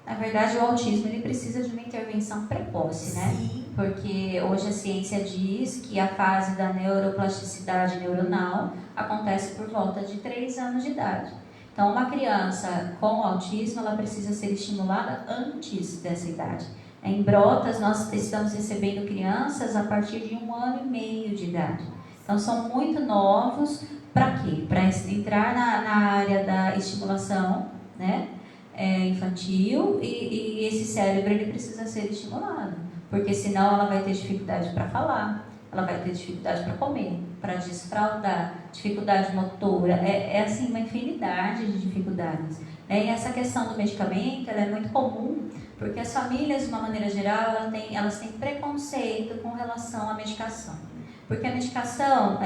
Na verdade, o autismo ele precisa de uma intervenção precoce, né? Sim. Porque hoje a ciência diz que a fase da neuroplasticidade neuronal acontece por volta de 3 anos de idade. Então, uma criança com autismo, ela precisa ser estimulada antes dessa idade. Em Brotas, nós estamos recebendo crianças a partir de 1 ano e meio de idade. Então, são muito novos. Para quê? Para entrar na área da estimulação, né? Infantil, e esse cérebro ele precisa ser estimulado, porque senão ela vai ter dificuldade para falar, ela vai ter dificuldade para comer, para desfraldar, dificuldade motora, assim uma infinidade de dificuldades. E essa questão do medicamento ela é muito comum, porque as famílias, de uma maneira geral, elas têm preconceito com relação à medicação, porque a medicação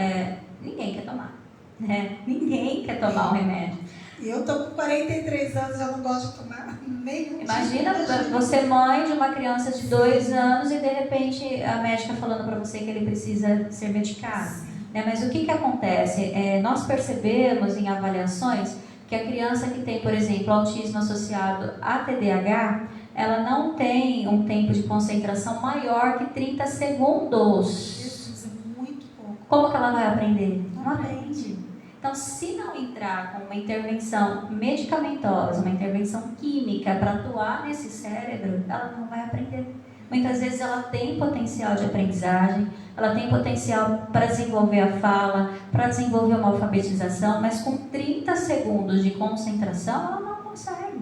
ninguém quer tomar, né? Ninguém quer tomar o remédio. E eu tô com 43 anos, já não gosto de tomar nenhum. Imagina você mãe de uma criança de 2 anos e de repente a médica falando para você que ele precisa ser medicado. Né? Mas o que acontece? Nós percebemos em avaliações que a criança que tem, por exemplo, autismo associado a TDAH, ela não tem um tempo de concentração maior que 30 segundos. Jesus, é muito pouco. Como que ela vai aprender? Não aprende. Então, se não entrar com uma intervenção medicamentosa, uma intervenção química para atuar nesse cérebro, ela não vai aprender. Muitas vezes ela tem potencial de aprendizagem, ela tem potencial para desenvolver a fala, para desenvolver uma alfabetização, mas com 30 segundos de concentração, ela não consegue.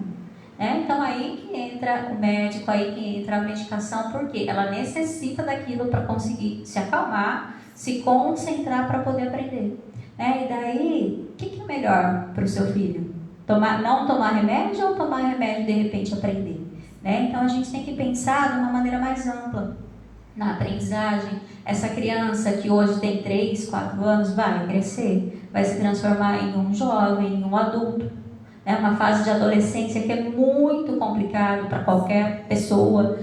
Então, aí que entra o médico, aí que entra a medicação, porque ela necessita daquilo para conseguir se acalmar, se concentrar para poder aprender. E daí, o que é melhor para o seu filho? Não tomar remédio ou tomar remédio e de repente aprender? Então a gente tem que pensar de uma maneira mais ampla na aprendizagem. Essa criança que hoje tem 3, 4 anos vai crescer, vai se transformar em um jovem, em um adulto. É uma fase de adolescência que é muito complicado para qualquer pessoa,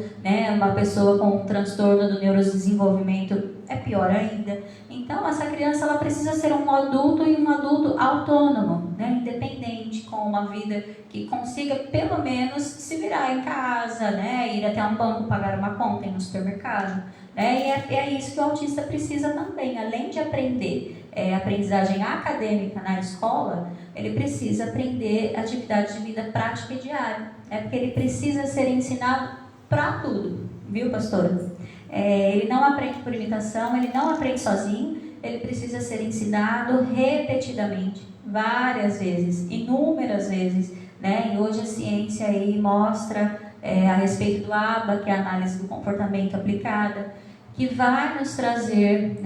Uma pessoa com um transtorno do neurodesenvolvimento é pior ainda. Então, essa criança ela precisa ser um adulto e um adulto autônomo, independente, com uma vida que consiga pelo menos se virar em casa, ir até um banco pagar uma conta, ir no supermercado. E é isso que o autista precisa também, além de aprender aprendizagem acadêmica na escola, ele precisa aprender atividade de vida prática e diária, porque ele precisa ser ensinado para tudo, viu, pastora? Ele não aprende por imitação, ele não aprende sozinho, ele precisa ser ensinado repetidamente, várias vezes, inúmeras vezes, E hoje a ciência aí mostra a respeito do ABA, que é a análise do comportamento aplicada, que vai nos trazer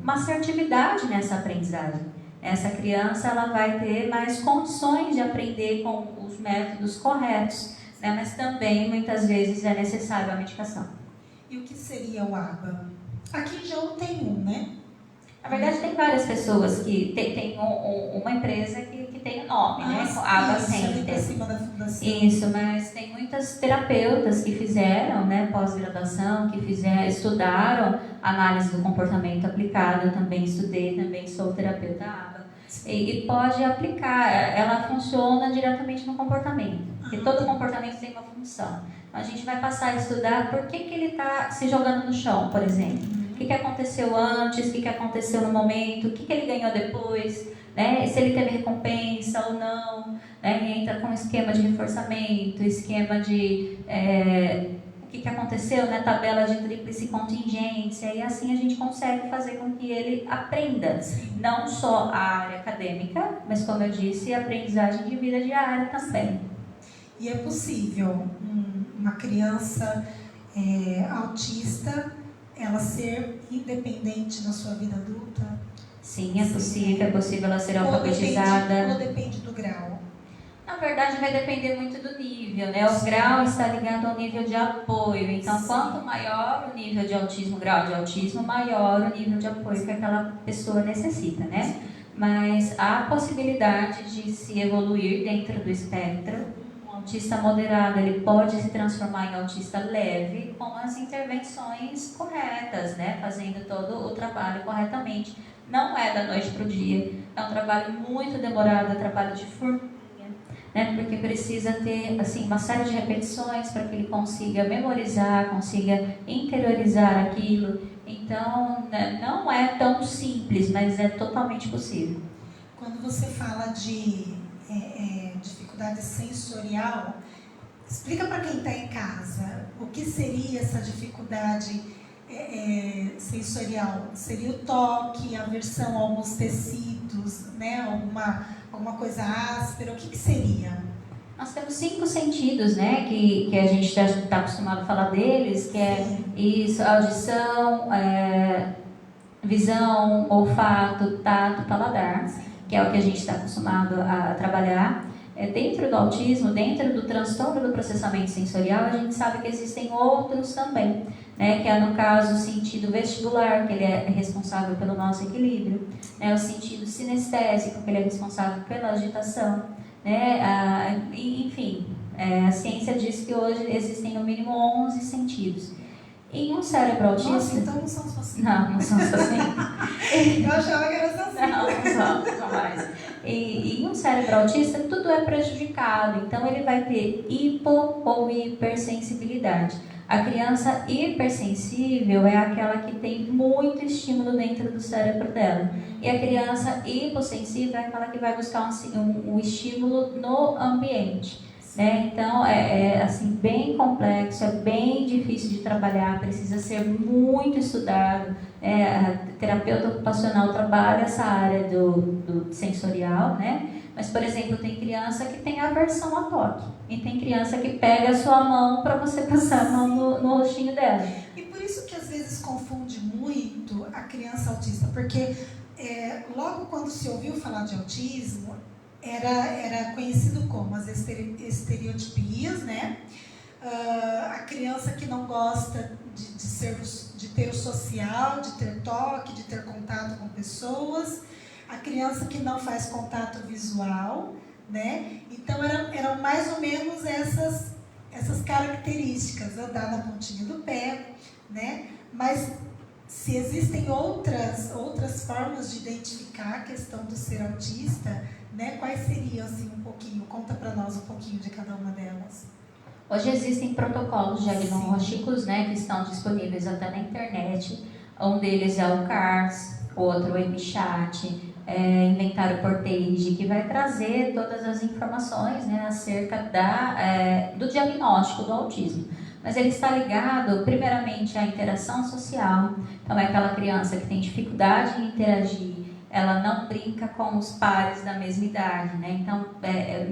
uma assertividade nessa aprendizagem. Essa criança ela vai ter mais condições de aprender com os métodos corretos, mas também muitas vezes é necessário a medicação. E o que seria o ABA? Aqui já não tem um, né? Na verdade, tem várias pessoas que tem uma empresa que tem o nome, ABA Center. Acima da fundação. Isso, mas tem muitas terapeutas que fizeram, pós-graduação, que estudaram análise do comportamento aplicado. Eu também estudei, também sou terapeuta ABA. E pode aplicar, ela funciona diretamente no comportamento, porque todo comportamento tem uma função. Então, a gente vai passar a estudar por que ele está se jogando no chão, por exemplo. O que aconteceu antes, o que aconteceu no momento, o que ele ganhou depois, se ele teve recompensa ou não. Entra com esquema de reforçamento, esquema de o que aconteceu, tabela de tríplice contingência, e assim a gente consegue fazer com que ele aprenda não só a área acadêmica, mas, como eu disse, a aprendizagem de vida diária também. E é possível uma criança autista ela ser independente na sua vida adulta? Sim, é possível ela ser alfabetizada. Ou depende do grau? Na verdade, vai depender muito do nível, O grau está ligado ao nível de apoio. Então, quanto maior o nível de autismo, o grau de autismo, maior o nível de apoio que aquela pessoa necessita, Mas há possibilidade de se evoluir dentro do espectro. Um autista moderado, ele pode se transformar em autista leve com as intervenções corretas, né? Fazendo todo o trabalho corretamente. Não é da noite para o dia, é um trabalho muito demorado, é um trabalho de formiga, né? Porque precisa ter assim, uma série de repetições para que ele consiga memorizar, consiga interiorizar aquilo. Então, né, não é tão simples, mas é totalmente possível. Quando você fala de dificuldade sensorial, explica para quem está em casa o que seria essa dificuldade sensorial. Seria o toque, aversão a alguns tecidos, né? alguma coisa áspera, o que seria? Nós temos 5 sentidos, né, que a gente já está acostumado a falar deles, que é isso, audição, visão, olfato, tato, paladar, que é o que a gente está acostumado a trabalhar. Dentro do autismo, dentro do transtorno do processamento sensorial, a gente sabe que existem outros também, né, que é no caso o sentido vestibular, que ele é responsável pelo nosso equilíbrio, né, o sentido sinestésico, que ele é responsável pela agitação, né, enfim, a ciência diz que hoje existem no mínimo 11 sentidos. Em um cérebro autista... Nossa, então não são só assim. Não são só assim. Eu achava que era só assim. Não são mais. E em um cérebro autista, tudo é prejudicado. Então, ele vai ter hipo ou hipersensibilidade. A criança hipersensível é aquela que tem muito estímulo dentro do cérebro dela. E a criança hipossensível é aquela que vai buscar um estímulo no ambiente. Então, assim, bem complexo, é bem difícil de trabalhar, precisa ser muito estudado. A terapeuta ocupacional trabalha essa área do sensorial, né? Mas, por exemplo, tem criança que tem aversão a toque. E tem criança que pega a sua mão para você passar a mão no rostinho dela. E por isso que às vezes confunde muito a criança autista, porque logo quando se ouviu falar de autismo, era conhecido como as estereotipias, né? A criança que não gosta de ter o social, de ter toque, de ter contato com pessoas, a criança que não faz contato visual, né? Então eram mais ou menos essas características, andar na pontinha do pé, né? Mas se existem outras formas de identificar a questão do ser autista, né? Quais seriam, assim, um pouquinho? Conta para nós um pouquinho de cada uma delas. Hoje existem protocolos diagnósticos, né, que estão disponíveis até na internet. Um deles é o CARS, outro o MChat, Inventário Portage, que vai trazer todas as informações, né, acerca do diagnóstico do autismo. Mas ele está ligado, primeiramente, à interação social. Então, é aquela criança que tem dificuldade em interagir, ela não brinca com os pares da mesma idade, né? Então,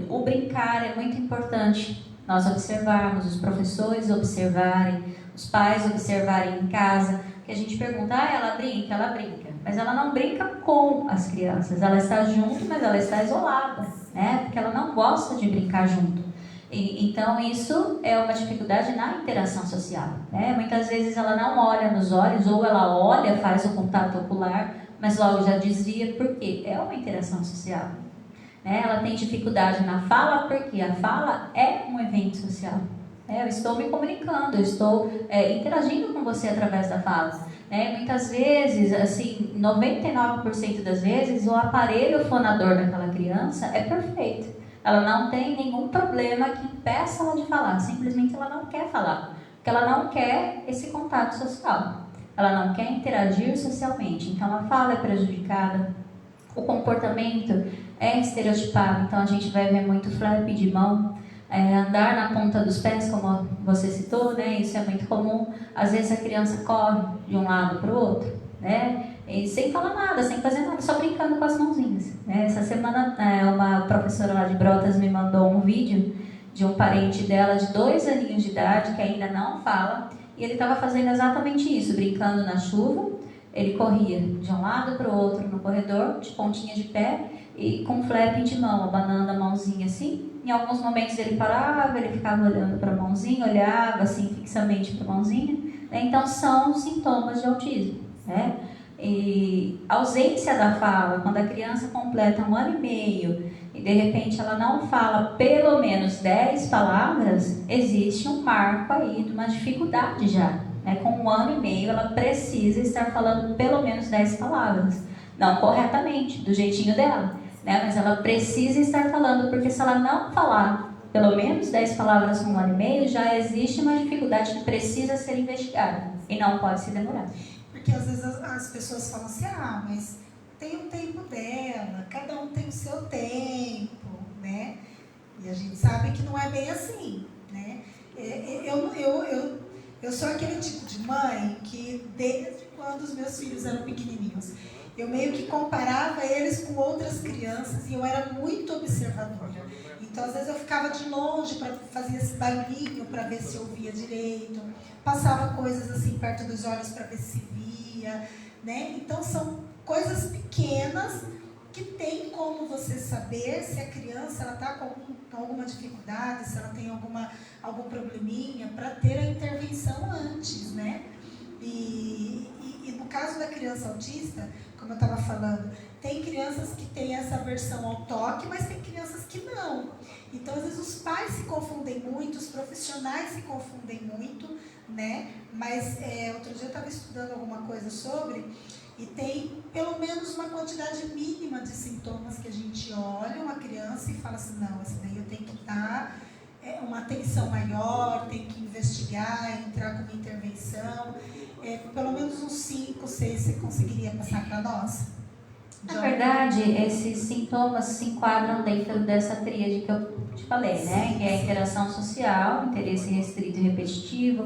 o brincar é muito importante nós observarmos, os professores observarem, os pais observarem em casa, que a gente pergunta, ela brinca, mas ela não brinca com as crianças, ela está junto, mas ela está isolada, né? Porque ela não gosta de brincar junto. Então, isso é uma dificuldade na interação social, né? Muitas vezes ela não olha nos olhos, ou ela olha, faz o contato ocular, mas logo já desvia, porque é uma interação social. Ela tem dificuldade na fala, porque a fala é um evento social. Eu estou me comunicando, eu estou interagindo com você através da fala. Muitas vezes, assim, 99% das vezes, o aparelho fonador daquela criança é perfeito. Ela não tem nenhum problema que impeça ela de falar, simplesmente ela não quer falar, porque ela não quer esse contato social. Ela não quer interagir socialmente, então a fala é prejudicada, o comportamento é estereotipado, então a gente vai ver muito flap de mão, andar na ponta dos pés, como você citou, né? Isso é muito comum. Às vezes a criança corre de um lado para o outro, né? E sem falar nada, sem fazer nada, só brincando com as mãozinhas. Essa semana uma professora lá de Brotas me mandou um vídeo de um parente dela de 2 aninhos de idade, que ainda não fala, e ele estava fazendo exatamente isso, brincando na chuva. Ele corria de um lado para o outro no corredor, de pontinha de pé e com flap de mão, abanando a mãozinha assim. Em alguns momentos ele parava, ele ficava olhando para a mãozinha, olhava assim fixamente para a mãozinha. Então são sintomas de autismo, né? E a ausência da fala, quando a criança completa 1 ano e meio e de repente ela não fala pelo menos 10 palavras, existe um marco aí de uma dificuldade já. Né? Com 1 ano e meio ela precisa estar falando pelo menos 10 palavras. Não corretamente, do jeitinho dela, né? Mas ela precisa estar falando, porque se ela não falar pelo menos 10 palavras com 1 ano e meio, já existe uma dificuldade que precisa ser investigada e não pode se demorar. Porque às vezes as pessoas falam assim, mas tem o tempo dela, cada um tem o seu tempo, né? E a gente sabe que não é bem assim, né? Eu sou aquele tipo de mãe que desde quando os meus filhos eram pequenininhos, eu meio que comparava eles com outras crianças e eu era muito observadora. Então, às vezes eu ficava de longe para fazer esse barulhinho para ver se eu ouvia direito, passava coisas assim perto dos olhos para ver se via, né? Então, são coisas pequenas que tem como você saber se a criança está com alguma dificuldade, se ela tem algum probleminha, para ter a intervenção antes, né? E no caso da criança autista, como eu estava falando, tem crianças que têm essa aversão ao toque, mas tem crianças que não. Então, às vezes, os pais se confundem muito, os profissionais se confundem muito, né? Mas, outro dia eu estava estudando alguma coisa sobre, e tem pelo menos uma quantidade mínima de sintomas que a gente olha uma criança e fala assim, não, esse daí eu tenho que dar uma atenção maior, tem que investigar, entrar com uma intervenção. Pelo menos uns 5, 6 você conseguiria passar para nós? Na verdade, esses sintomas se enquadram dentro dessa tríade que eu te falei, né? Que é a interação social, interesse restrito e repetitivo,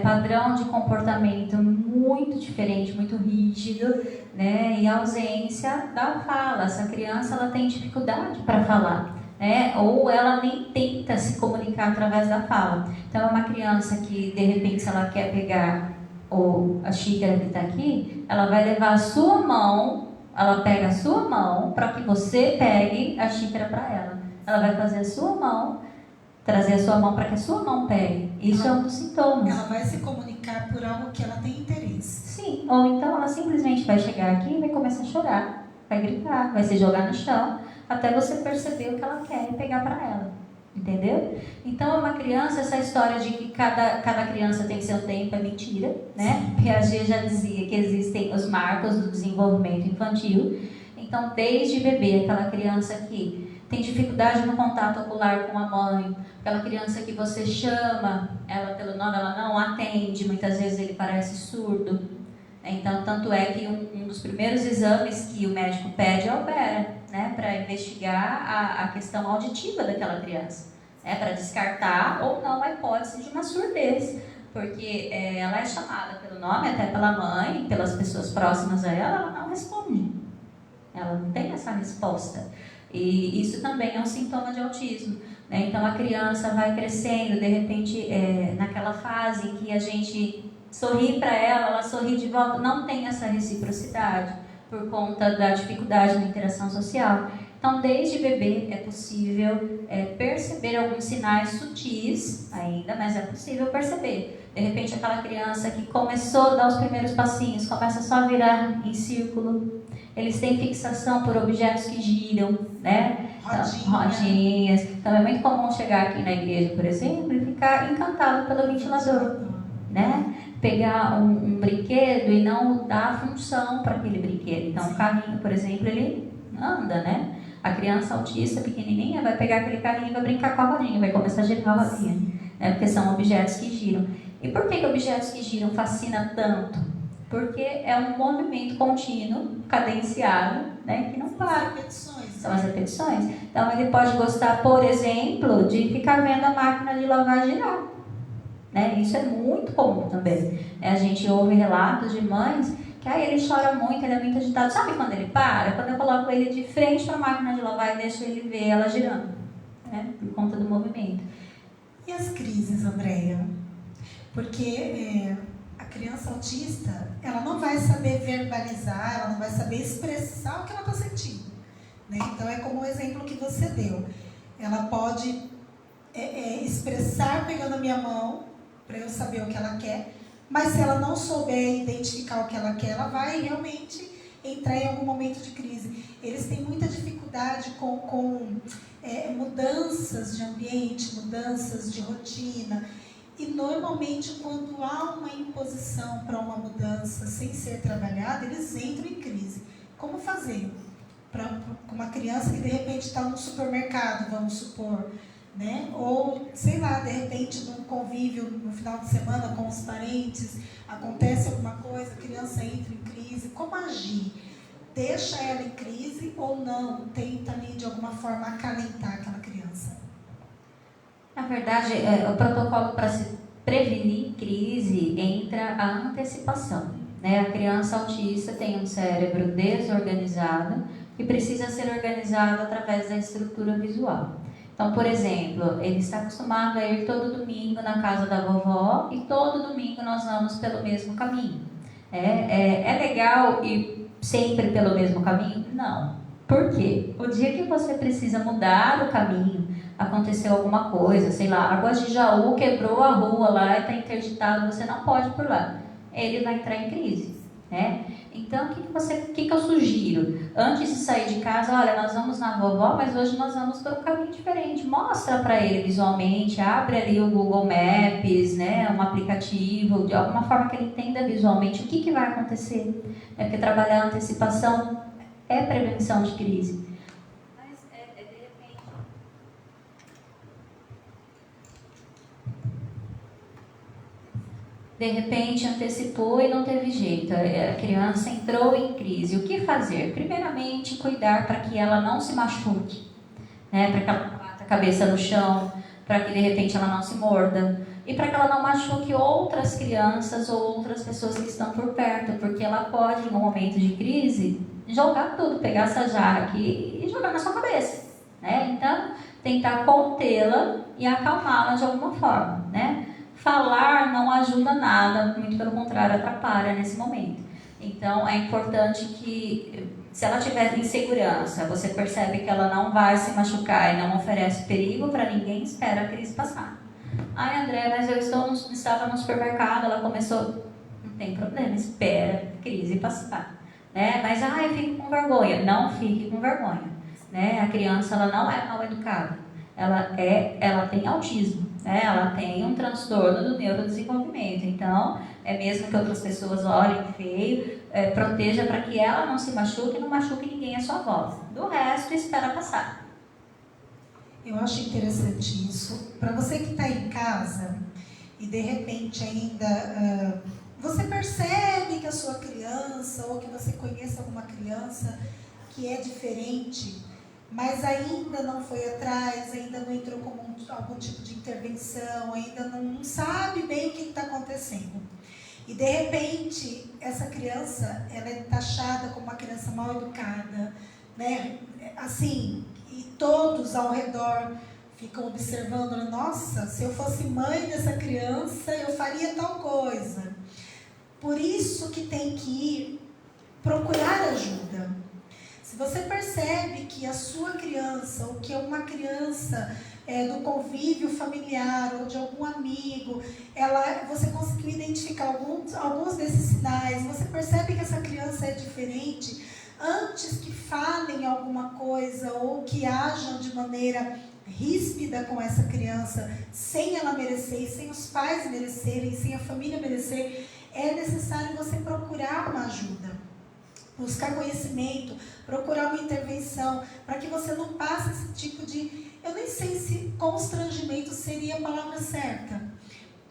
padrão de comportamento muito diferente, muito rígido, né? E a ausência da fala. Essa criança ela tem dificuldade para falar, né? Ou ela nem tenta se comunicar através da fala. Então, é uma criança que, de repente, se ela quer pegar a xícara que está aqui, ela vai levar a sua mão. Ela pega a sua mão para que você pegue a xícara para ela. Ela vai fazer a sua mão, trazer a sua mão para que a sua mão pegue. Isso é um dos sintomas. Ela vai se comunicar por algo que ela tem interesse. Sim, ou então ela simplesmente vai chegar aqui e vai começar a chorar, vai gritar, vai se jogar no chão, até você perceber o que ela quer e pegar para ela. Entendeu? Então, uma criança, essa história de que cada criança tem seu tempo é mentira, né? Piaget já dizia que existem os marcos do desenvolvimento infantil. Então, desde bebê, aquela criança que tem dificuldade no contato ocular com a mãe, aquela criança que você chama ela pelo nome, ela não atende, muitas vezes ele parece surdo. Então, tanto é que um dos primeiros exames que o médico pede é o BERA, né, para investigar a questão auditiva daquela criança, para descartar ou não a hipótese de uma surdez, porque ela é chamada pelo nome, até pela mãe, pelas pessoas próximas a ela não responde, ela não tem essa resposta, e isso também é um sintoma de autismo, né? Então a criança vai crescendo, de repente, naquela fase em que a gente sorri para ela, ela sorri de volta, não tem essa reciprocidade por conta da dificuldade na interação social. Então, desde bebê é possível perceber alguns sinais sutis ainda, mas é possível perceber. De repente, aquela criança que começou a dar os primeiros passinhos, começa só a virar em círculo. Eles têm fixação por objetos que giram, né? Rodinhas. Então, é muito comum chegar aqui na igreja, por exemplo, e ficar encantado pelo ventilador, né? Pegar um brinquedo e não dar função para aquele brinquedo. Então, o carrinho, por exemplo, ele anda, né? A criança autista pequenininha vai pegar aquele carrinho e vai brincar com a rodinha, vai começar a girar a rodinha, né? Porque são objetos que giram. E por que objetos que giram fascina tanto? Porque é um movimento contínuo, cadenciado, né? Que não para. São as repetições. Então, ele pode gostar, por exemplo, de ficar vendo a máquina de lavar girar. Né? Isso é muito comum também. A gente ouve relatos de mães que ele chora muito, ele é muito agitado. Sabe quando ele para? Quando eu coloco ele de frente para a máquina de lavar e deixo ele ver ela girando, né? Por conta do movimento. E as crises, Andréia? Porque a criança autista, ela não vai saber verbalizar, ela não vai saber expressar o que ela está sentindo, né? Então, é como o exemplo que você deu. Ela pode expressar pegando a minha mão, para eu saber o que ela quer, Mas se ela não souber identificar o que ela quer, ela vai realmente entrar em algum momento de crise. Eles têm muita dificuldade com mudanças de ambiente, mudanças de rotina. E normalmente quando há uma imposição para uma mudança sem ser trabalhada, eles entram em crise. Como fazer? Para uma criança que de repente está no supermercado, vamos supor, né? Ou, sei lá, de repente num convívio no final de semana com os parentes, acontece alguma coisa, a criança entra em crise. Como agir? Deixa ela em crise ou não? Tenta ali de alguma forma acalentar aquela criança. Na verdade, o protocolo para se prevenir crise entra a antecipação, né? A criança autista tem um cérebro desorganizado que precisa ser organizado através da estrutura visual. Então, por exemplo, ele está acostumado a ir todo domingo na casa da vovó e todo domingo nós vamos pelo mesmo caminho. É legal ir sempre pelo mesmo caminho? Não. Por quê? O dia que você precisa mudar o caminho, aconteceu alguma coisa, sei lá, a Águas de Jaú quebrou a rua lá e está interditado, você não pode ir por lá. Ele vai entrar em crise, né? Então, o que eu sugiro? Antes de sair de casa, olha, nós vamos na vovó, mas hoje nós vamos por um caminho diferente. Mostra para ele visualmente, abre ali o Google Maps, né, um aplicativo, de alguma forma que ele entenda visualmente o que vai acontecer. Porque trabalhar a antecipação é prevenção de crise. Mas de repente antecipou e não teve jeito, a criança entrou em crise. O que fazer? Primeiramente, cuidar para que ela não se machuque, né? Para que ela não bata a cabeça no chão, para que de repente ela não se morda e para que ela não machuque outras crianças ou outras pessoas que estão por perto, porque ela pode, em um momento de crise, jogar tudo, pegar essa jarra aqui e jogar na sua cabeça, né? Então, tentar contê-la e acalmá-la de alguma forma, né? Falar não ajuda nada, muito pelo contrário, atrapalha nesse momento. Então, é importante que, se ela tiver insegurança, você percebe que ela não vai se machucar e não oferece perigo para ninguém, espera a crise passar. Ai, André, mas eu estava no supermercado, ela começou... Não tem problema, espera a crise passar. Né? Mas, eu fico com vergonha. Não fique com vergonha. Né? A criança, ela não é mal educada. Ela tem autismo. Né? Ela tem um transtorno do neurodesenvolvimento. Então, é mesmo que outras pessoas olhem feio, proteja para que ela não se machuque e não machuque ninguém à sua volta. Do resto, espera passar. Eu acho interessante isso. Para você que está em casa e de repente ainda você percebe que a sua criança ou que você conhece alguma criança que é diferente, mas ainda não foi atrás, ainda não entrou com algum tipo de intervenção, ainda não sabe bem o que está acontecendo. E de repente essa criança ela é taxada como uma criança mal educada, né? Assim, e todos ao redor ficam observando, nossa, se eu fosse mãe dessa criança, eu faria tal coisa. Por isso que tem que ir procurar ajuda. Se você percebe que a sua criança, ou que é uma criança do convívio familiar, ou de algum amigo, você conseguiu identificar alguns desses sinais, você percebe que essa criança é diferente, antes que falem alguma coisa ou que ajam de maneira ríspida com essa criança, sem ela merecer, e sem os pais merecerem, sem a família merecer, é necessário você procurar uma ajuda, buscar conhecimento, procurar uma intervenção, para que você não passe esse tipo de... Eu nem sei se constrangimento seria a palavra certa,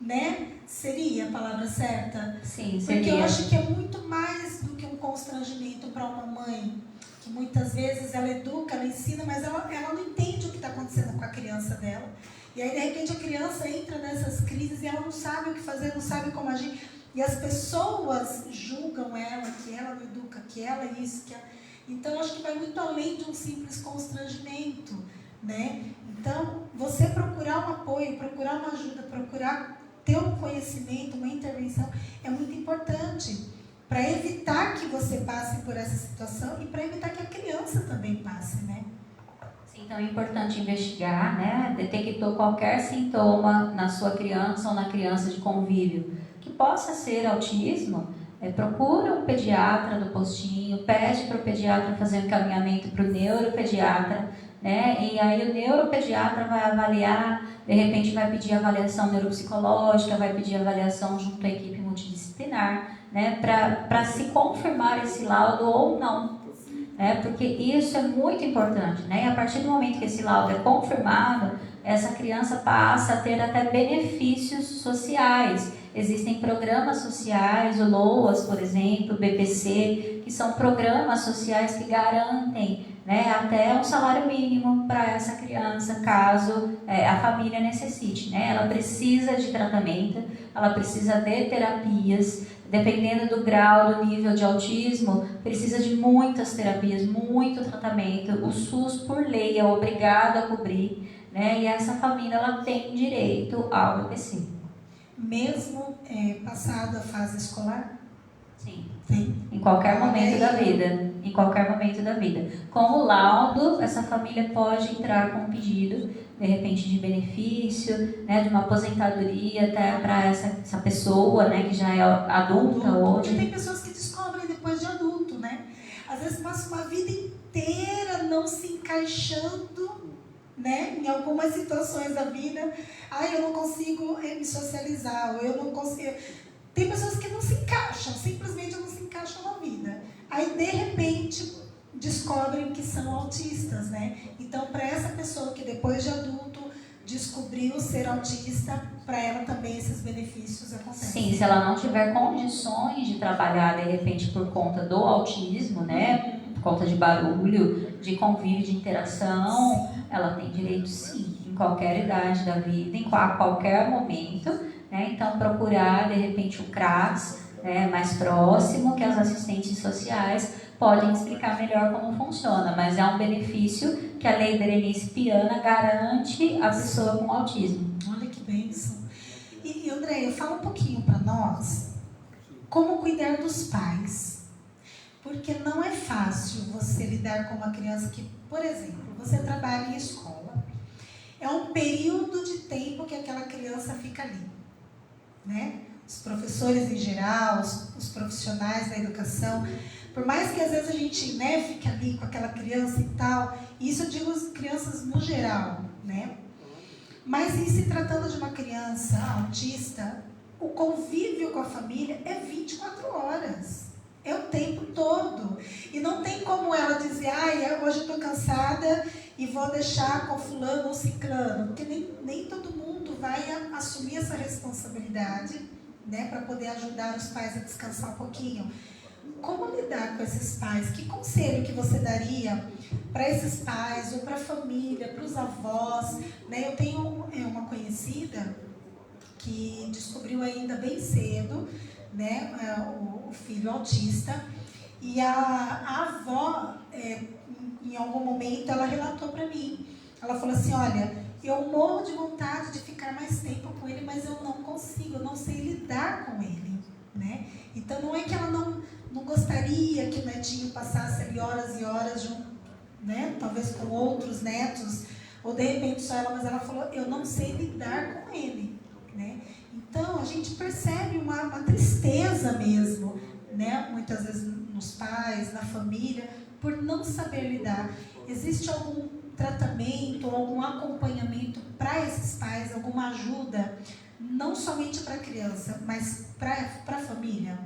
né? Seria a palavra certa? Sim, seria. Porque eu acho que é muito mais do que um constrangimento para uma mãe, que muitas vezes ela educa, ela ensina, mas ela não entende o que está acontecendo com a criança dela. E aí, de repente, a criança entra nessas crises e ela não sabe o que fazer, não sabe como agir. E as pessoas julgam ela, que ela não educa, que ela é isso, que ela... Então, eu acho que vai muito além de um simples constrangimento, né? Então, você procurar um apoio, procurar uma ajuda, procurar ter um conhecimento, uma intervenção, é muito importante para evitar que você passe por essa situação e para evitar que a criança também passe, né? Sim, então é importante investigar, né? Detectou qualquer sintoma na sua criança ou na criança de convívio que possa ser autismo, procura um pediatra do postinho, pede para o pediatra fazer um encaminhamento para o neuropediatra, né? E aí o neuropediatra vai avaliar, de repente vai pedir avaliação neuropsicológica, vai pedir avaliação junto à equipe multidisciplinar, né? Para se confirmar esse laudo ou não, né? Porque isso é muito importante, né? E a partir do momento que esse laudo é confirmado, essa criança passa a ter até benefícios sociais. Existem programas sociais, o LOAS, por exemplo, o BPC, que são programas sociais que garantem, né, até um salário mínimo para essa criança, caso a família necessite, né? Ela precisa de tratamento, ela precisa de terapias, dependendo do grau, do nível de autismo, precisa de muitas terapias, muito tratamento. O SUS, por lei, é obrigado a cobrir, né? E essa família ela tem direito ao BPC. Mesmo passado a fase escolar? Sim. Tem. Em qualquer momento da vida. Em qualquer momento da vida. Com o laudo, essa família pode entrar com um pedido, de repente, de benefício, né, de uma aposentadoria até para essa pessoa, né, que já é adulta hoje. Porque tem pessoas que descobrem depois de adulto, né? Às vezes passa uma vida inteira não se encaixando, né, em algumas situações da vida. Eu não consigo me socializar, ou eu não consigo... Tem pessoas que não se encaixam, simplesmente não se encaixam na vida. Aí, de repente, descobrem que são autistas, né? Então, para essa pessoa que depois de adulto descobriu ser autista, para ela também esses benefícios acontecem. Sim, se ela não tiver condições de trabalhar, de repente, por conta do autismo, né? Por conta de barulho, de convívio, de interação, ela tem direito, sim, em qualquer idade da vida, a qualquer momento, né? Então, procurar, de repente, o CRAS, né, mais próximo, que as assistentes sociais podem explicar melhor como funciona, mas é um benefício que a Lei Berenice Piana garante à pessoa com autismo. Olha que bênção. E Andréia, fala um pouquinho para nós como cuidar dos pais. Porque não é fácil você lidar com uma criança que, por exemplo, você trabalha em escola. É um período de tempo que aquela criança fica ali, né? Os professores em geral, os profissionais da educação, por mais que às vezes a gente, né, fique ali com aquela criança e tal, e isso eu digo as crianças no geral, né? Mas em se tratando de uma criança autista, o convívio com a família é 24 horas. É o tempo todo. E não tem como ela dizer, hoje eu estou cansada e vou deixar com fulano ou ciclano. Porque nem todo mundo vai assumir essa responsabilidade, né, para poder ajudar os pais a descansar um pouquinho. Como lidar com esses pais? Que conselho que você daria para esses pais, ou para a família, para os avós? Né? Eu tenho uma conhecida que descobriu ainda bem cedo, né, o filho autista, e a avó, em algum momento, ela relatou para mim. Ela falou assim, olha, eu morro de vontade de ficar mais tempo com ele, mas eu não consigo, eu não sei lidar com ele, né? Então, não é que ela não gostaria que o netinho passasse ali horas e horas junto, né? Talvez com outros netos, ou de repente só ela, mas ela falou, eu não sei lidar com ele, né? Então, a gente percebe uma tristeza mesmo, né? Muitas vezes nos pais, na família, por não saber lidar. Existe algum tratamento, algum acompanhamento para esses pais, alguma ajuda, não somente para a criança, mas para a família?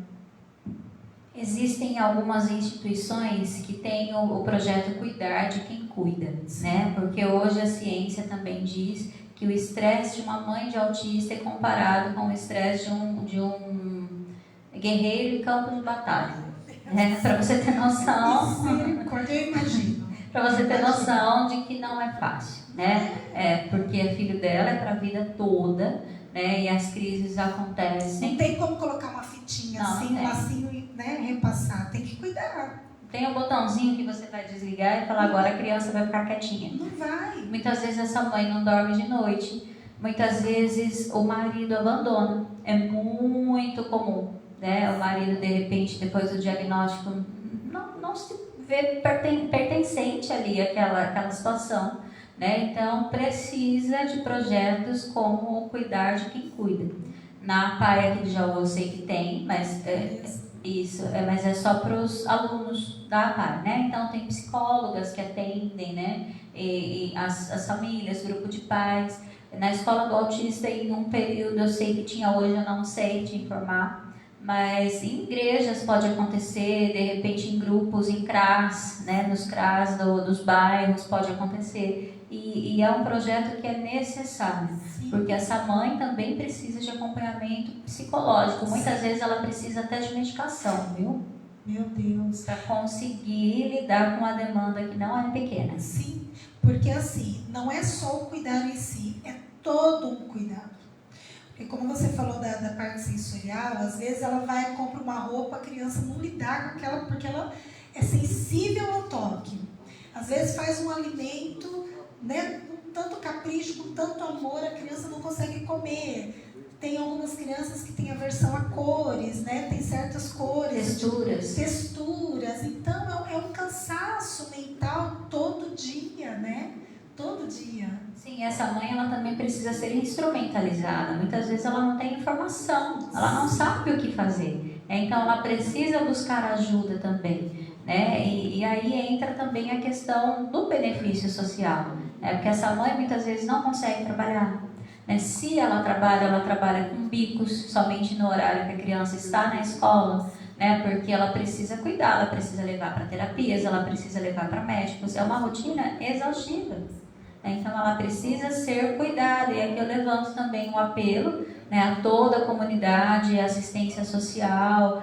Existem algumas instituições que têm o projeto Cuidar de Quem Cuida, né? Porque hoje a ciência também diz que o estresse de uma mãe de autista é comparado com o estresse de um guerreiro em campo de batalha. Né? Para você ter noção. Eu imagino. Para você ter noção de que não é fácil, né? Porque é filho dela, é para a vida toda, né? E as crises acontecem. Não tem como colocar uma fitinha assim, um lacinho e, né, repassar. Tem que cuidar. Tem um botãozinho que você vai desligar e falar, agora a criança vai ficar quietinha. Não vai. Muitas vezes essa mãe não dorme de noite. Muitas vezes o marido abandona. É muito comum, né? O marido, de repente, depois do diagnóstico, não se vê pertencente ali àquela situação, né? Então, precisa de projetos como o Cuidar de Quem Cuida. Na APAE aqui de Jaú eu sei que tem, mas mas é só para os alunos da APAE, né? Então tem psicólogas que atendem, né? E as famílias, grupo de pais. Na escola do autista, em um período eu sei que tinha, hoje eu não sei te informar, mas em igrejas pode acontecer, de repente em grupos, em CRAS, né? Nos CRAS dos bairros pode acontecer. E é um projeto que é necessário, porque essa mãe também precisa de acompanhamento psicológico. Muitas vezes ela precisa até de medicação, viu? Meu Deus. Para conseguir lidar com a demanda que não é pequena. Sim, porque assim, não é só o cuidado em si, é todo um cuidado. Porque como você falou da parte sensorial, às vezes ela vai e compra uma roupa, a criança não lidar com aquela, porque ela é sensível ao toque. Às vezes faz um alimento, né, com tanto capricho, com tanto amor, a criança não consegue comer. Tem algumas crianças que têm aversão a cores, né? Tem certas cores. Texturas. Então, é um cansaço mental todo dia, né? Todo dia. Sim, essa mãe, ela também precisa ser instrumentalizada. Muitas vezes ela não tem informação, ela não sabe o que fazer. Então, ela precisa buscar ajuda também, né? E aí entra também a questão do benefício social, né? Porque essa mãe, muitas vezes, não consegue trabalhar. Se ela trabalha com bicos, somente no horário que a criança está na escola, né? Porque ela precisa cuidar, ela precisa levar para terapias, ela precisa levar para médicos, é uma rotina exaustiva. Então ela precisa ser cuidada, e aqui eu levanto também um apelo, né, a toda a comunidade, a assistência social,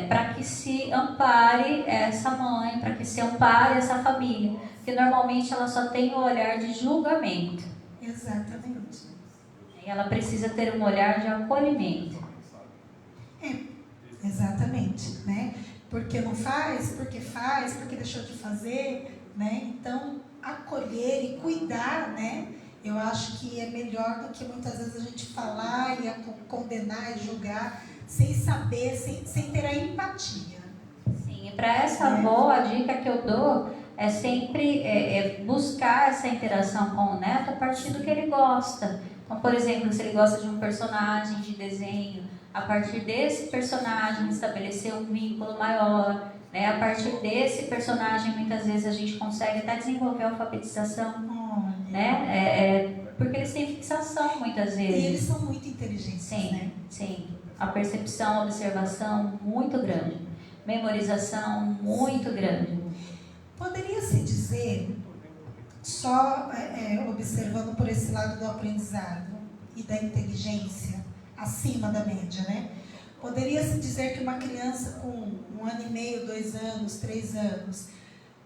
para que se ampare essa mãe, para que se ampare essa família, porque normalmente ela só tem o olhar de julgamento. Exatamente. Ela precisa ter um olhar de acolhimento. Exatamente, né? Porque não faz, porque deixou de fazer, né? Então, acolher e cuidar, né? Eu acho que é melhor do que muitas vezes a gente falar e condenar e julgar sem saber, sem ter a empatia. Sim, e para essa avó, a dica que eu dou é sempre buscar essa interação com o neto a partir do que ele gosta. Então, por exemplo, se ele gosta de um personagem de desenho, a partir desse personagem estabelecer um vínculo maior, né? A partir desse personagem, muitas vezes a gente consegue até desenvolver a alfabetização, né? Porque eles têm fixação muitas vezes. E eles são muito inteligentes, sim, né? Sim, a percepção, a observação muito grande, memorização muito grande. Poderia-se dizer, só observando por esse lado do aprendizado e da inteligência, acima da média, né? Poderia-se dizer que uma criança com 1 ano e meio, 2 anos, 3 anos,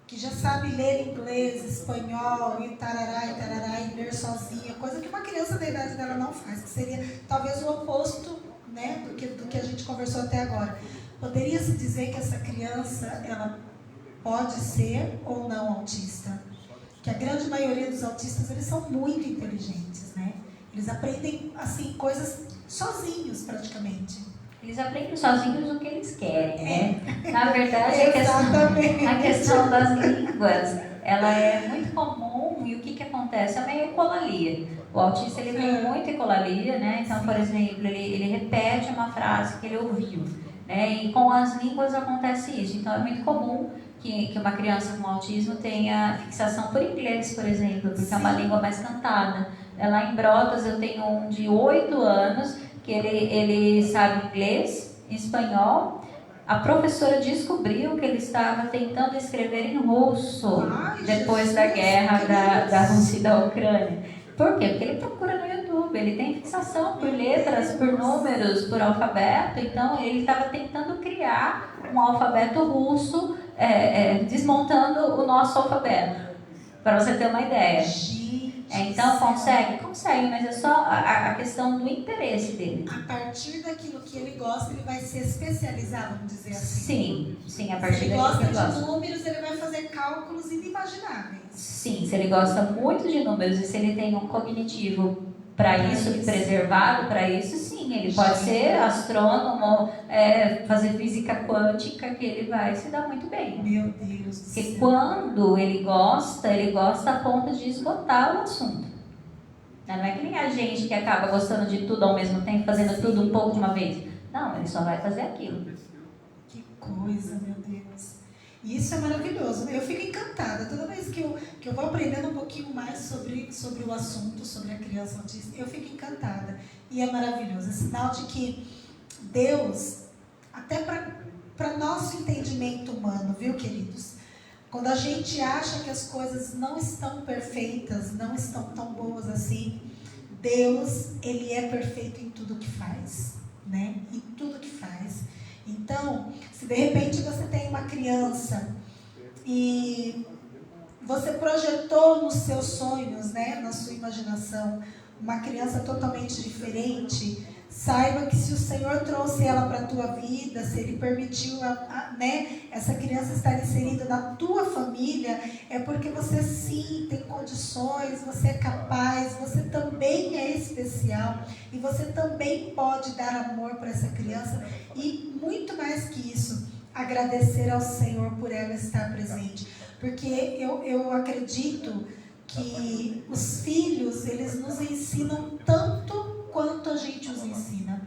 que já sabe ler inglês, espanhol, e tarará, e ler sozinha, coisa que uma criança da idade dela não faz, que seria talvez o oposto, né, do que a gente conversou até agora. Poderia-se dizer que essa criança, ela pode ser ou não autista? Que a grande maioria dos autistas, eles são muito inteligentes, né? Eles aprendem, assim, coisas sozinhos, praticamente. Eles aprendem sozinhos o que eles querem, né? Na verdade, a questão das línguas, ela é muito comum, e o que acontece? É meio ecolalia. O autista, ele tem muita ecolalia, né? Então, por exemplo, ele repete uma frase que ele ouviu, né? E com as línguas acontece isso. Então, é muito comum que uma criança com autismo tenha fixação por inglês, por exemplo, porque é uma língua mais cantada. Lá em Brotas, eu tenho um de 8 anos, que ele sabe inglês, espanhol. A professora descobriu que ele estava tentando escrever em russo depois da guerra da Rússia e da Ucrânia. Por quê? Porque ele procura no YouTube, ele tem fixação por letras, por números, por alfabeto. Então, ele estava tentando criar um alfabeto russo, desmontando o nosso alfabeto, para você ter uma ideia. Então, consegue, mas é só a questão do interesse dele. A partir daquilo que ele gosta, ele vai se especializar, vamos dizer assim. Sim, a partir daquilo que ele gosta. Se ele gosta de números, ele vai fazer cálculos inimagináveis. Sim, se ele gosta muito de números e se ele tem um cognitivo para isso, preservado para isso, sim, ele pode ser astrônomo, fazer física quântica, que ele vai se dar muito bem. Meu Deus do céu. Porque quando ele gosta a ponto de esgotar o assunto. Não é que nem a gente que acaba gostando de tudo ao mesmo tempo, fazendo tudo um pouco de uma vez. Não, ele só vai fazer aquilo. Que coisa, meu Deus. E isso é maravilhoso. Eu fico encantada. Toda vez que eu vou aprendendo um pouquinho mais sobre o assunto, sobre a criança autista, eu fico encantada. E é maravilhoso. É sinal de que Deus, até para nosso entendimento humano, viu, queridos? Quando a gente acha que as coisas não estão perfeitas, não estão tão boas assim, Deus, Ele é perfeito em tudo que faz, né? Em tudo que faz. Então, se de repente você tem uma criança e você projetou nos seus sonhos, né, na sua imaginação, uma criança totalmente diferente, saiba que se o Senhor trouxe ela para a tua vida, se Ele permitiu né, essa criança estar inserida na tua família, é porque você sim tem condições, você é capaz, você também é especial e você também pode dar amor para essa criança e muito mais que isso, agradecer ao Senhor por ela estar presente. Porque eu acredito que os filhos, eles nos ensinam tanto quanto a gente os ensina,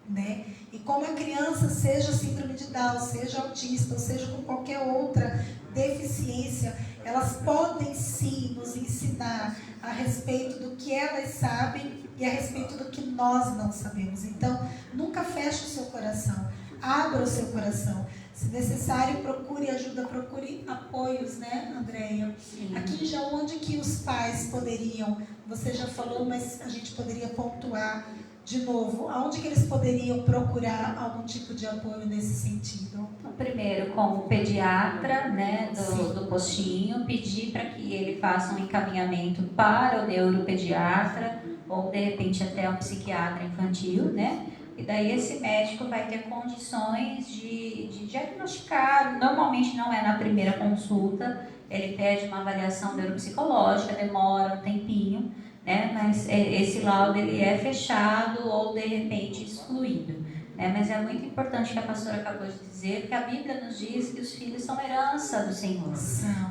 né? E como a criança, seja síndrome de Down, seja autista, ou seja com qualquer outra deficiência, elas podem sim nos ensinar a respeito do que elas sabem e a respeito do que nós não sabemos. Então, nunca feche o seu coração, abra o seu coração. Se necessário, procure ajuda, procure apoios, né, Andréia? Aqui já onde que os pais poderiam, você já falou, mas a gente poderia pontuar de novo, aonde que eles poderiam procurar algum tipo de apoio nesse sentido? Primeiro, com o pediatra, né, do postinho, pedir para que ele faça um encaminhamento para o neuropediatra ou, de repente, até um psiquiatra infantil, né? E daí esse médico vai ter condições de diagnosticar, normalmente não é na primeira consulta, ele pede uma avaliação neuropsicológica, demora um tempinho, né? Mas esse laudo ele é fechado ou de repente excluído. Mas é muito importante o que a pastora acabou de dizer, porque a Bíblia nos diz que os filhos são herança do Senhor.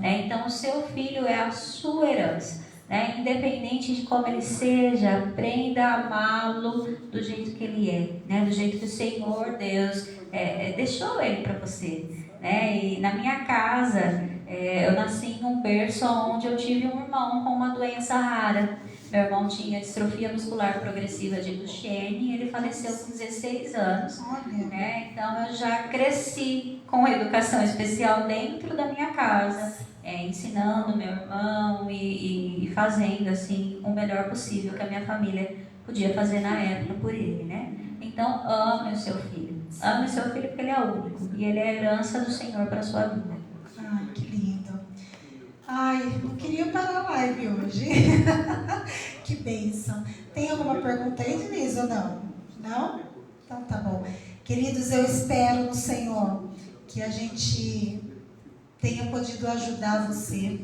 Então o seu filho é a sua herança. Independente de como ele seja, aprenda a amá-lo do jeito que ele é, do jeito que o Senhor Deus deixou ele para você. E na minha casa, eu nasci em um berço onde eu tive um irmão com uma doença rara. Meu irmão tinha distrofia muscular progressiva de Duchenne e ele faleceu com 16 anos. Então eu já cresci com educação especial dentro da minha casa. Ensinando meu irmão e fazendo assim o melhor possível que a minha família podia fazer na época por ele, né? Então ame o seu filho, porque ele é único e ele é a herança do Senhor para a sua vida. Ai, que lindo. Ai, não queria parar a live hoje. Que bênção. Tem alguma pergunta aí, Denise, ou não? Não? Então tá bom. Queridos, eu espero no Senhor que a gente tenha podido ajudar você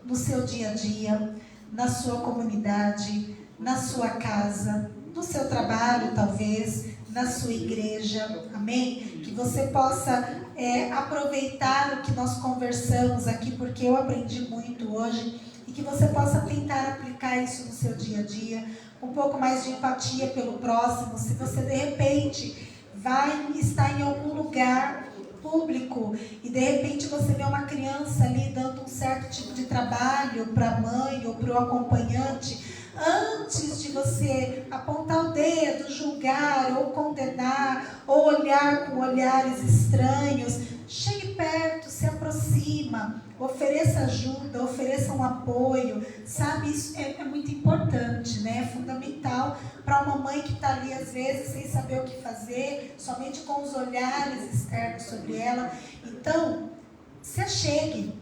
no seu dia a dia, na sua comunidade, na sua casa, no seu trabalho talvez, na sua igreja, amém? Que você possa aproveitar o que nós conversamos aqui, porque eu aprendi muito hoje, e que você possa tentar aplicar isso no seu dia a dia, um pouco mais de empatia pelo próximo. Se você de repente vai estar em algum lugar público e de repente você vê uma criança ali dando um certo tipo de trabalho para a mãe ou para o acompanhante, antes de você apontar o dedo, julgar ou condenar ou olhar com olhares estranhos, chegue perto, se aproxima, ofereça ajuda, ofereça um apoio, sabe? Isso é muito importante, né? É fundamental para uma mãe que está ali às vezes sem saber o que fazer, somente com os olhares externos sobre ela. Então, se achegue,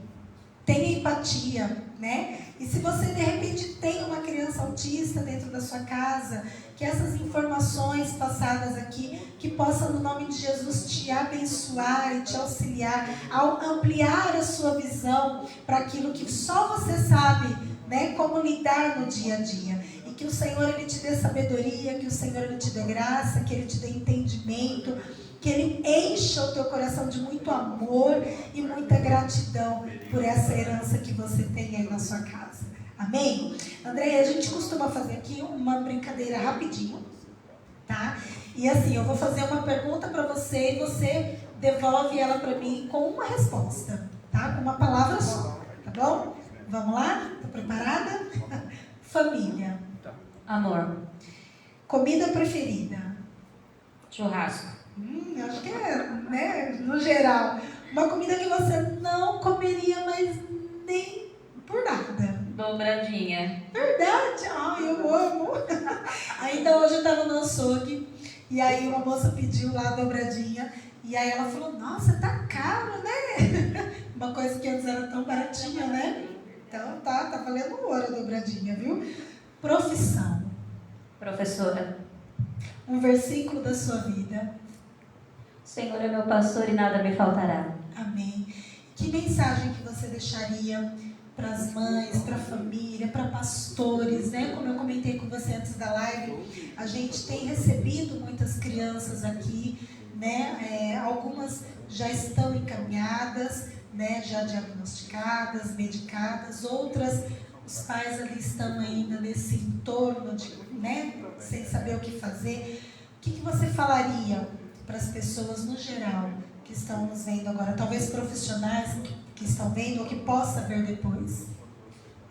tenha empatia, né? E se você de repente tem uma criança autista dentro da sua casa, que essas informações passadas aqui, que possam no nome de Jesus te abençoar e te auxiliar, ao ampliar a sua visão para aquilo que só você sabe, né? Como lidar no dia a dia. E que o Senhor Ele te dê sabedoria, que o Senhor Ele te dê graça, que Ele te dê entendimento, que Ele encha o teu coração de muito amor e muita gratidão por essa herança que você tem aí na sua casa. Amém? Amém? Andréia, a gente costuma fazer aqui uma brincadeira rapidinho, tá? E assim, eu vou fazer uma pergunta para você e você devolve ela para mim com uma resposta, tá? Com uma palavra só, tá bom? Vamos lá? Tá preparada? Família. Amor. Comida preferida. Churrasco. Acho que é, né, no geral. Uma comida que você não comeria, mas nem por nada. Dobradinha. Verdade? Ai, eu amo. Ainda hoje eu estava no açougue e aí uma moça pediu lá a dobradinha e aí ela falou, nossa, tá caro, né? Uma coisa que antes era tão baratinha, né? Então tá valendo ouro a dobradinha, viu? Profissão. Professora. Um versículo da sua vida. O Senhor é meu pastor e nada me faltará. Amém. Que mensagem que você deixaria para as mães, para a família, para pastores, né? Como eu comentei com você antes da live, a gente tem recebido muitas crianças aqui, né? Algumas já estão encaminhadas, né? Já diagnosticadas, medicadas, outras os pais ali estão ainda nesse entorno de, né? Sem saber o que fazer. O que você falaria para as pessoas no geral que estão nos vendo agora, talvez profissionais que estão vendo ou que possa ver depois?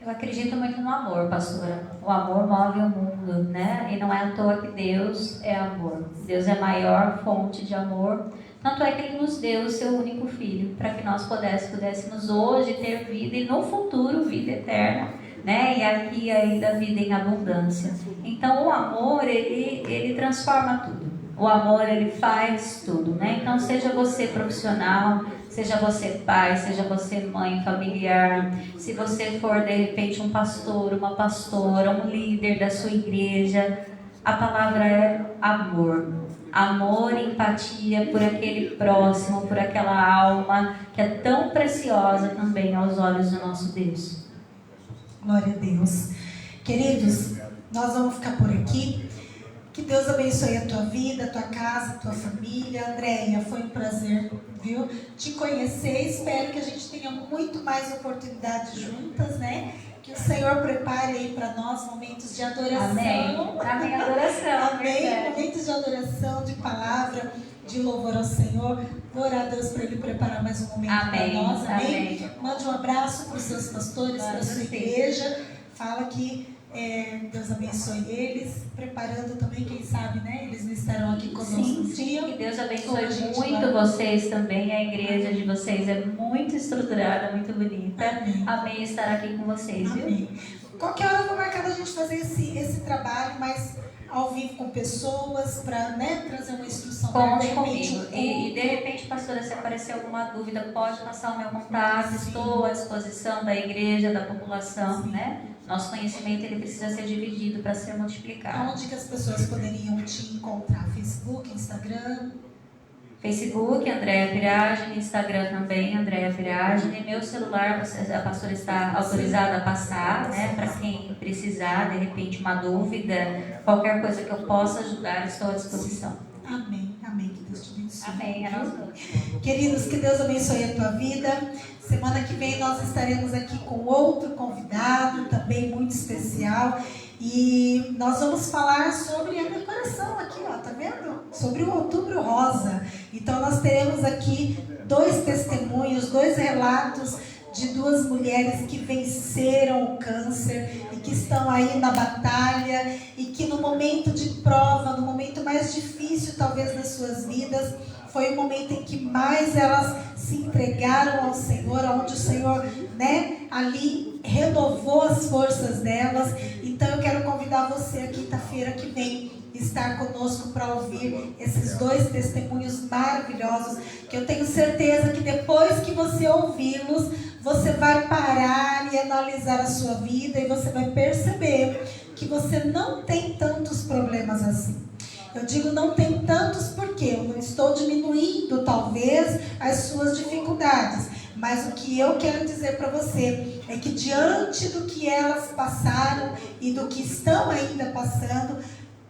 Eu acredito muito no amor, pastora. O amor move o mundo, né? E não é à toa que Deus é amor. Deus é a maior fonte de amor. Tanto é que Ele nos deu o seu único Filho, para que nós pudéssemos hoje ter vida e no futuro vida eterna, né? E aqui ainda vida em abundância. Então o amor, ele transforma tudo. O amor, ele faz tudo, né? Então, seja você profissional, seja você pai, seja você mãe, familiar, se você for, de repente, um pastor, uma pastora, um líder da sua igreja, a palavra é amor. Amor e empatia por aquele próximo, por aquela alma que é tão preciosa também aos olhos do nosso Deus. Glória a Deus. Queridos, nós vamos ficar por aqui. Que Deus abençoe a tua vida, a tua casa, a tua família. Andréia, foi um prazer, viu? Te conhecer. Espero que a gente tenha muito mais oportunidades juntas, né? Que o Senhor prepare aí para nós momentos de adoração. Amém. Amém, adoração. Amém. Momentos de adoração, de palavra, de louvor ao Senhor. Vou orar a Deus para Ele preparar mais um momento para nós. Amém. Mande um abraço para os seus pastores, para a sua igreja. Fala que Deus abençoe eles, preparando também, quem sabe, né? Eles não estarão aqui conosco um dia. Que Deus abençoe muito vocês também. A igreja de vocês é muito estruturada, muito bonita. Amém estar aqui com vocês, viu? Amém. Qualquer hora eu vou marcar a gente fazer esse trabalho, mas ao vivo com pessoas, para, né, trazer uma instrução. Conte comigo. E de repente, pastora, se aparecer alguma dúvida, pode passar o meu contato. Sim. Estou à disposição da igreja, da população, sim, né? Nosso conhecimento, ele precisa ser dividido para ser multiplicado. Onde que as pessoas poderiam te encontrar? Facebook, Instagram? Facebook, Andréia Piragine, Instagram também, Andréia Piragine. Meu celular, a pastora está autorizada a passar, né? Para quem precisar, de repente, uma dúvida, qualquer coisa que eu possa ajudar, estou à disposição. Amém, amém, que Deus te abençoe. Amém, Queridos, que Deus abençoe a tua vida. Semana que vem nós estaremos aqui com outro convidado, também muito especial. E nós vamos falar sobre a decoração aqui, ó, tá vendo? Sobre o Outubro Rosa. Então nós teremos aqui 2 testemunhos, 2 relatos de 2 mulheres que venceram o câncer e que estão aí na batalha e que no momento de prova, no momento mais difícil talvez das suas vidas, foi o momento em que mais elas se entregaram ao Senhor, onde o Senhor, né, ali renovou as forças delas. Então eu quero convidar você a quinta-feira que vem estar conosco para ouvir esses 2 testemunhos maravilhosos, que eu tenho certeza que depois que você ouvi-los, você vai parar e analisar a sua vida e você vai perceber que você não tem tantos problemas assim. Eu digo não tem tantos porque eu não estou diminuindo talvez as suas dificuldades, mas o que eu quero dizer para você é que diante do que elas passaram e do que estão ainda passando,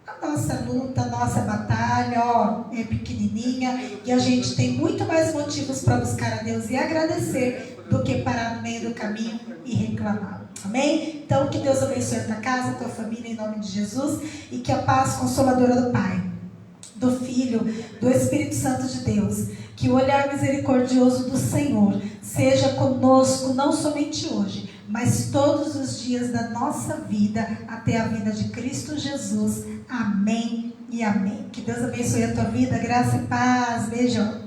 a nossa luta, a nossa batalha, ó, é pequenininha e a gente tem muito mais motivos para buscar a Deus e agradecer do que parar no meio do caminho e reclamar. Amém? Então, que Deus abençoe a tua casa, a tua família, em nome de Jesus, e que a paz consoladora do Pai, do Filho, do Espírito Santo de Deus, que o olhar misericordioso do Senhor seja conosco, não somente hoje, mas todos os dias da nossa vida, até a vinda de Cristo Jesus. Amém e amém. Que Deus abençoe a tua vida, graça e paz. Beijo.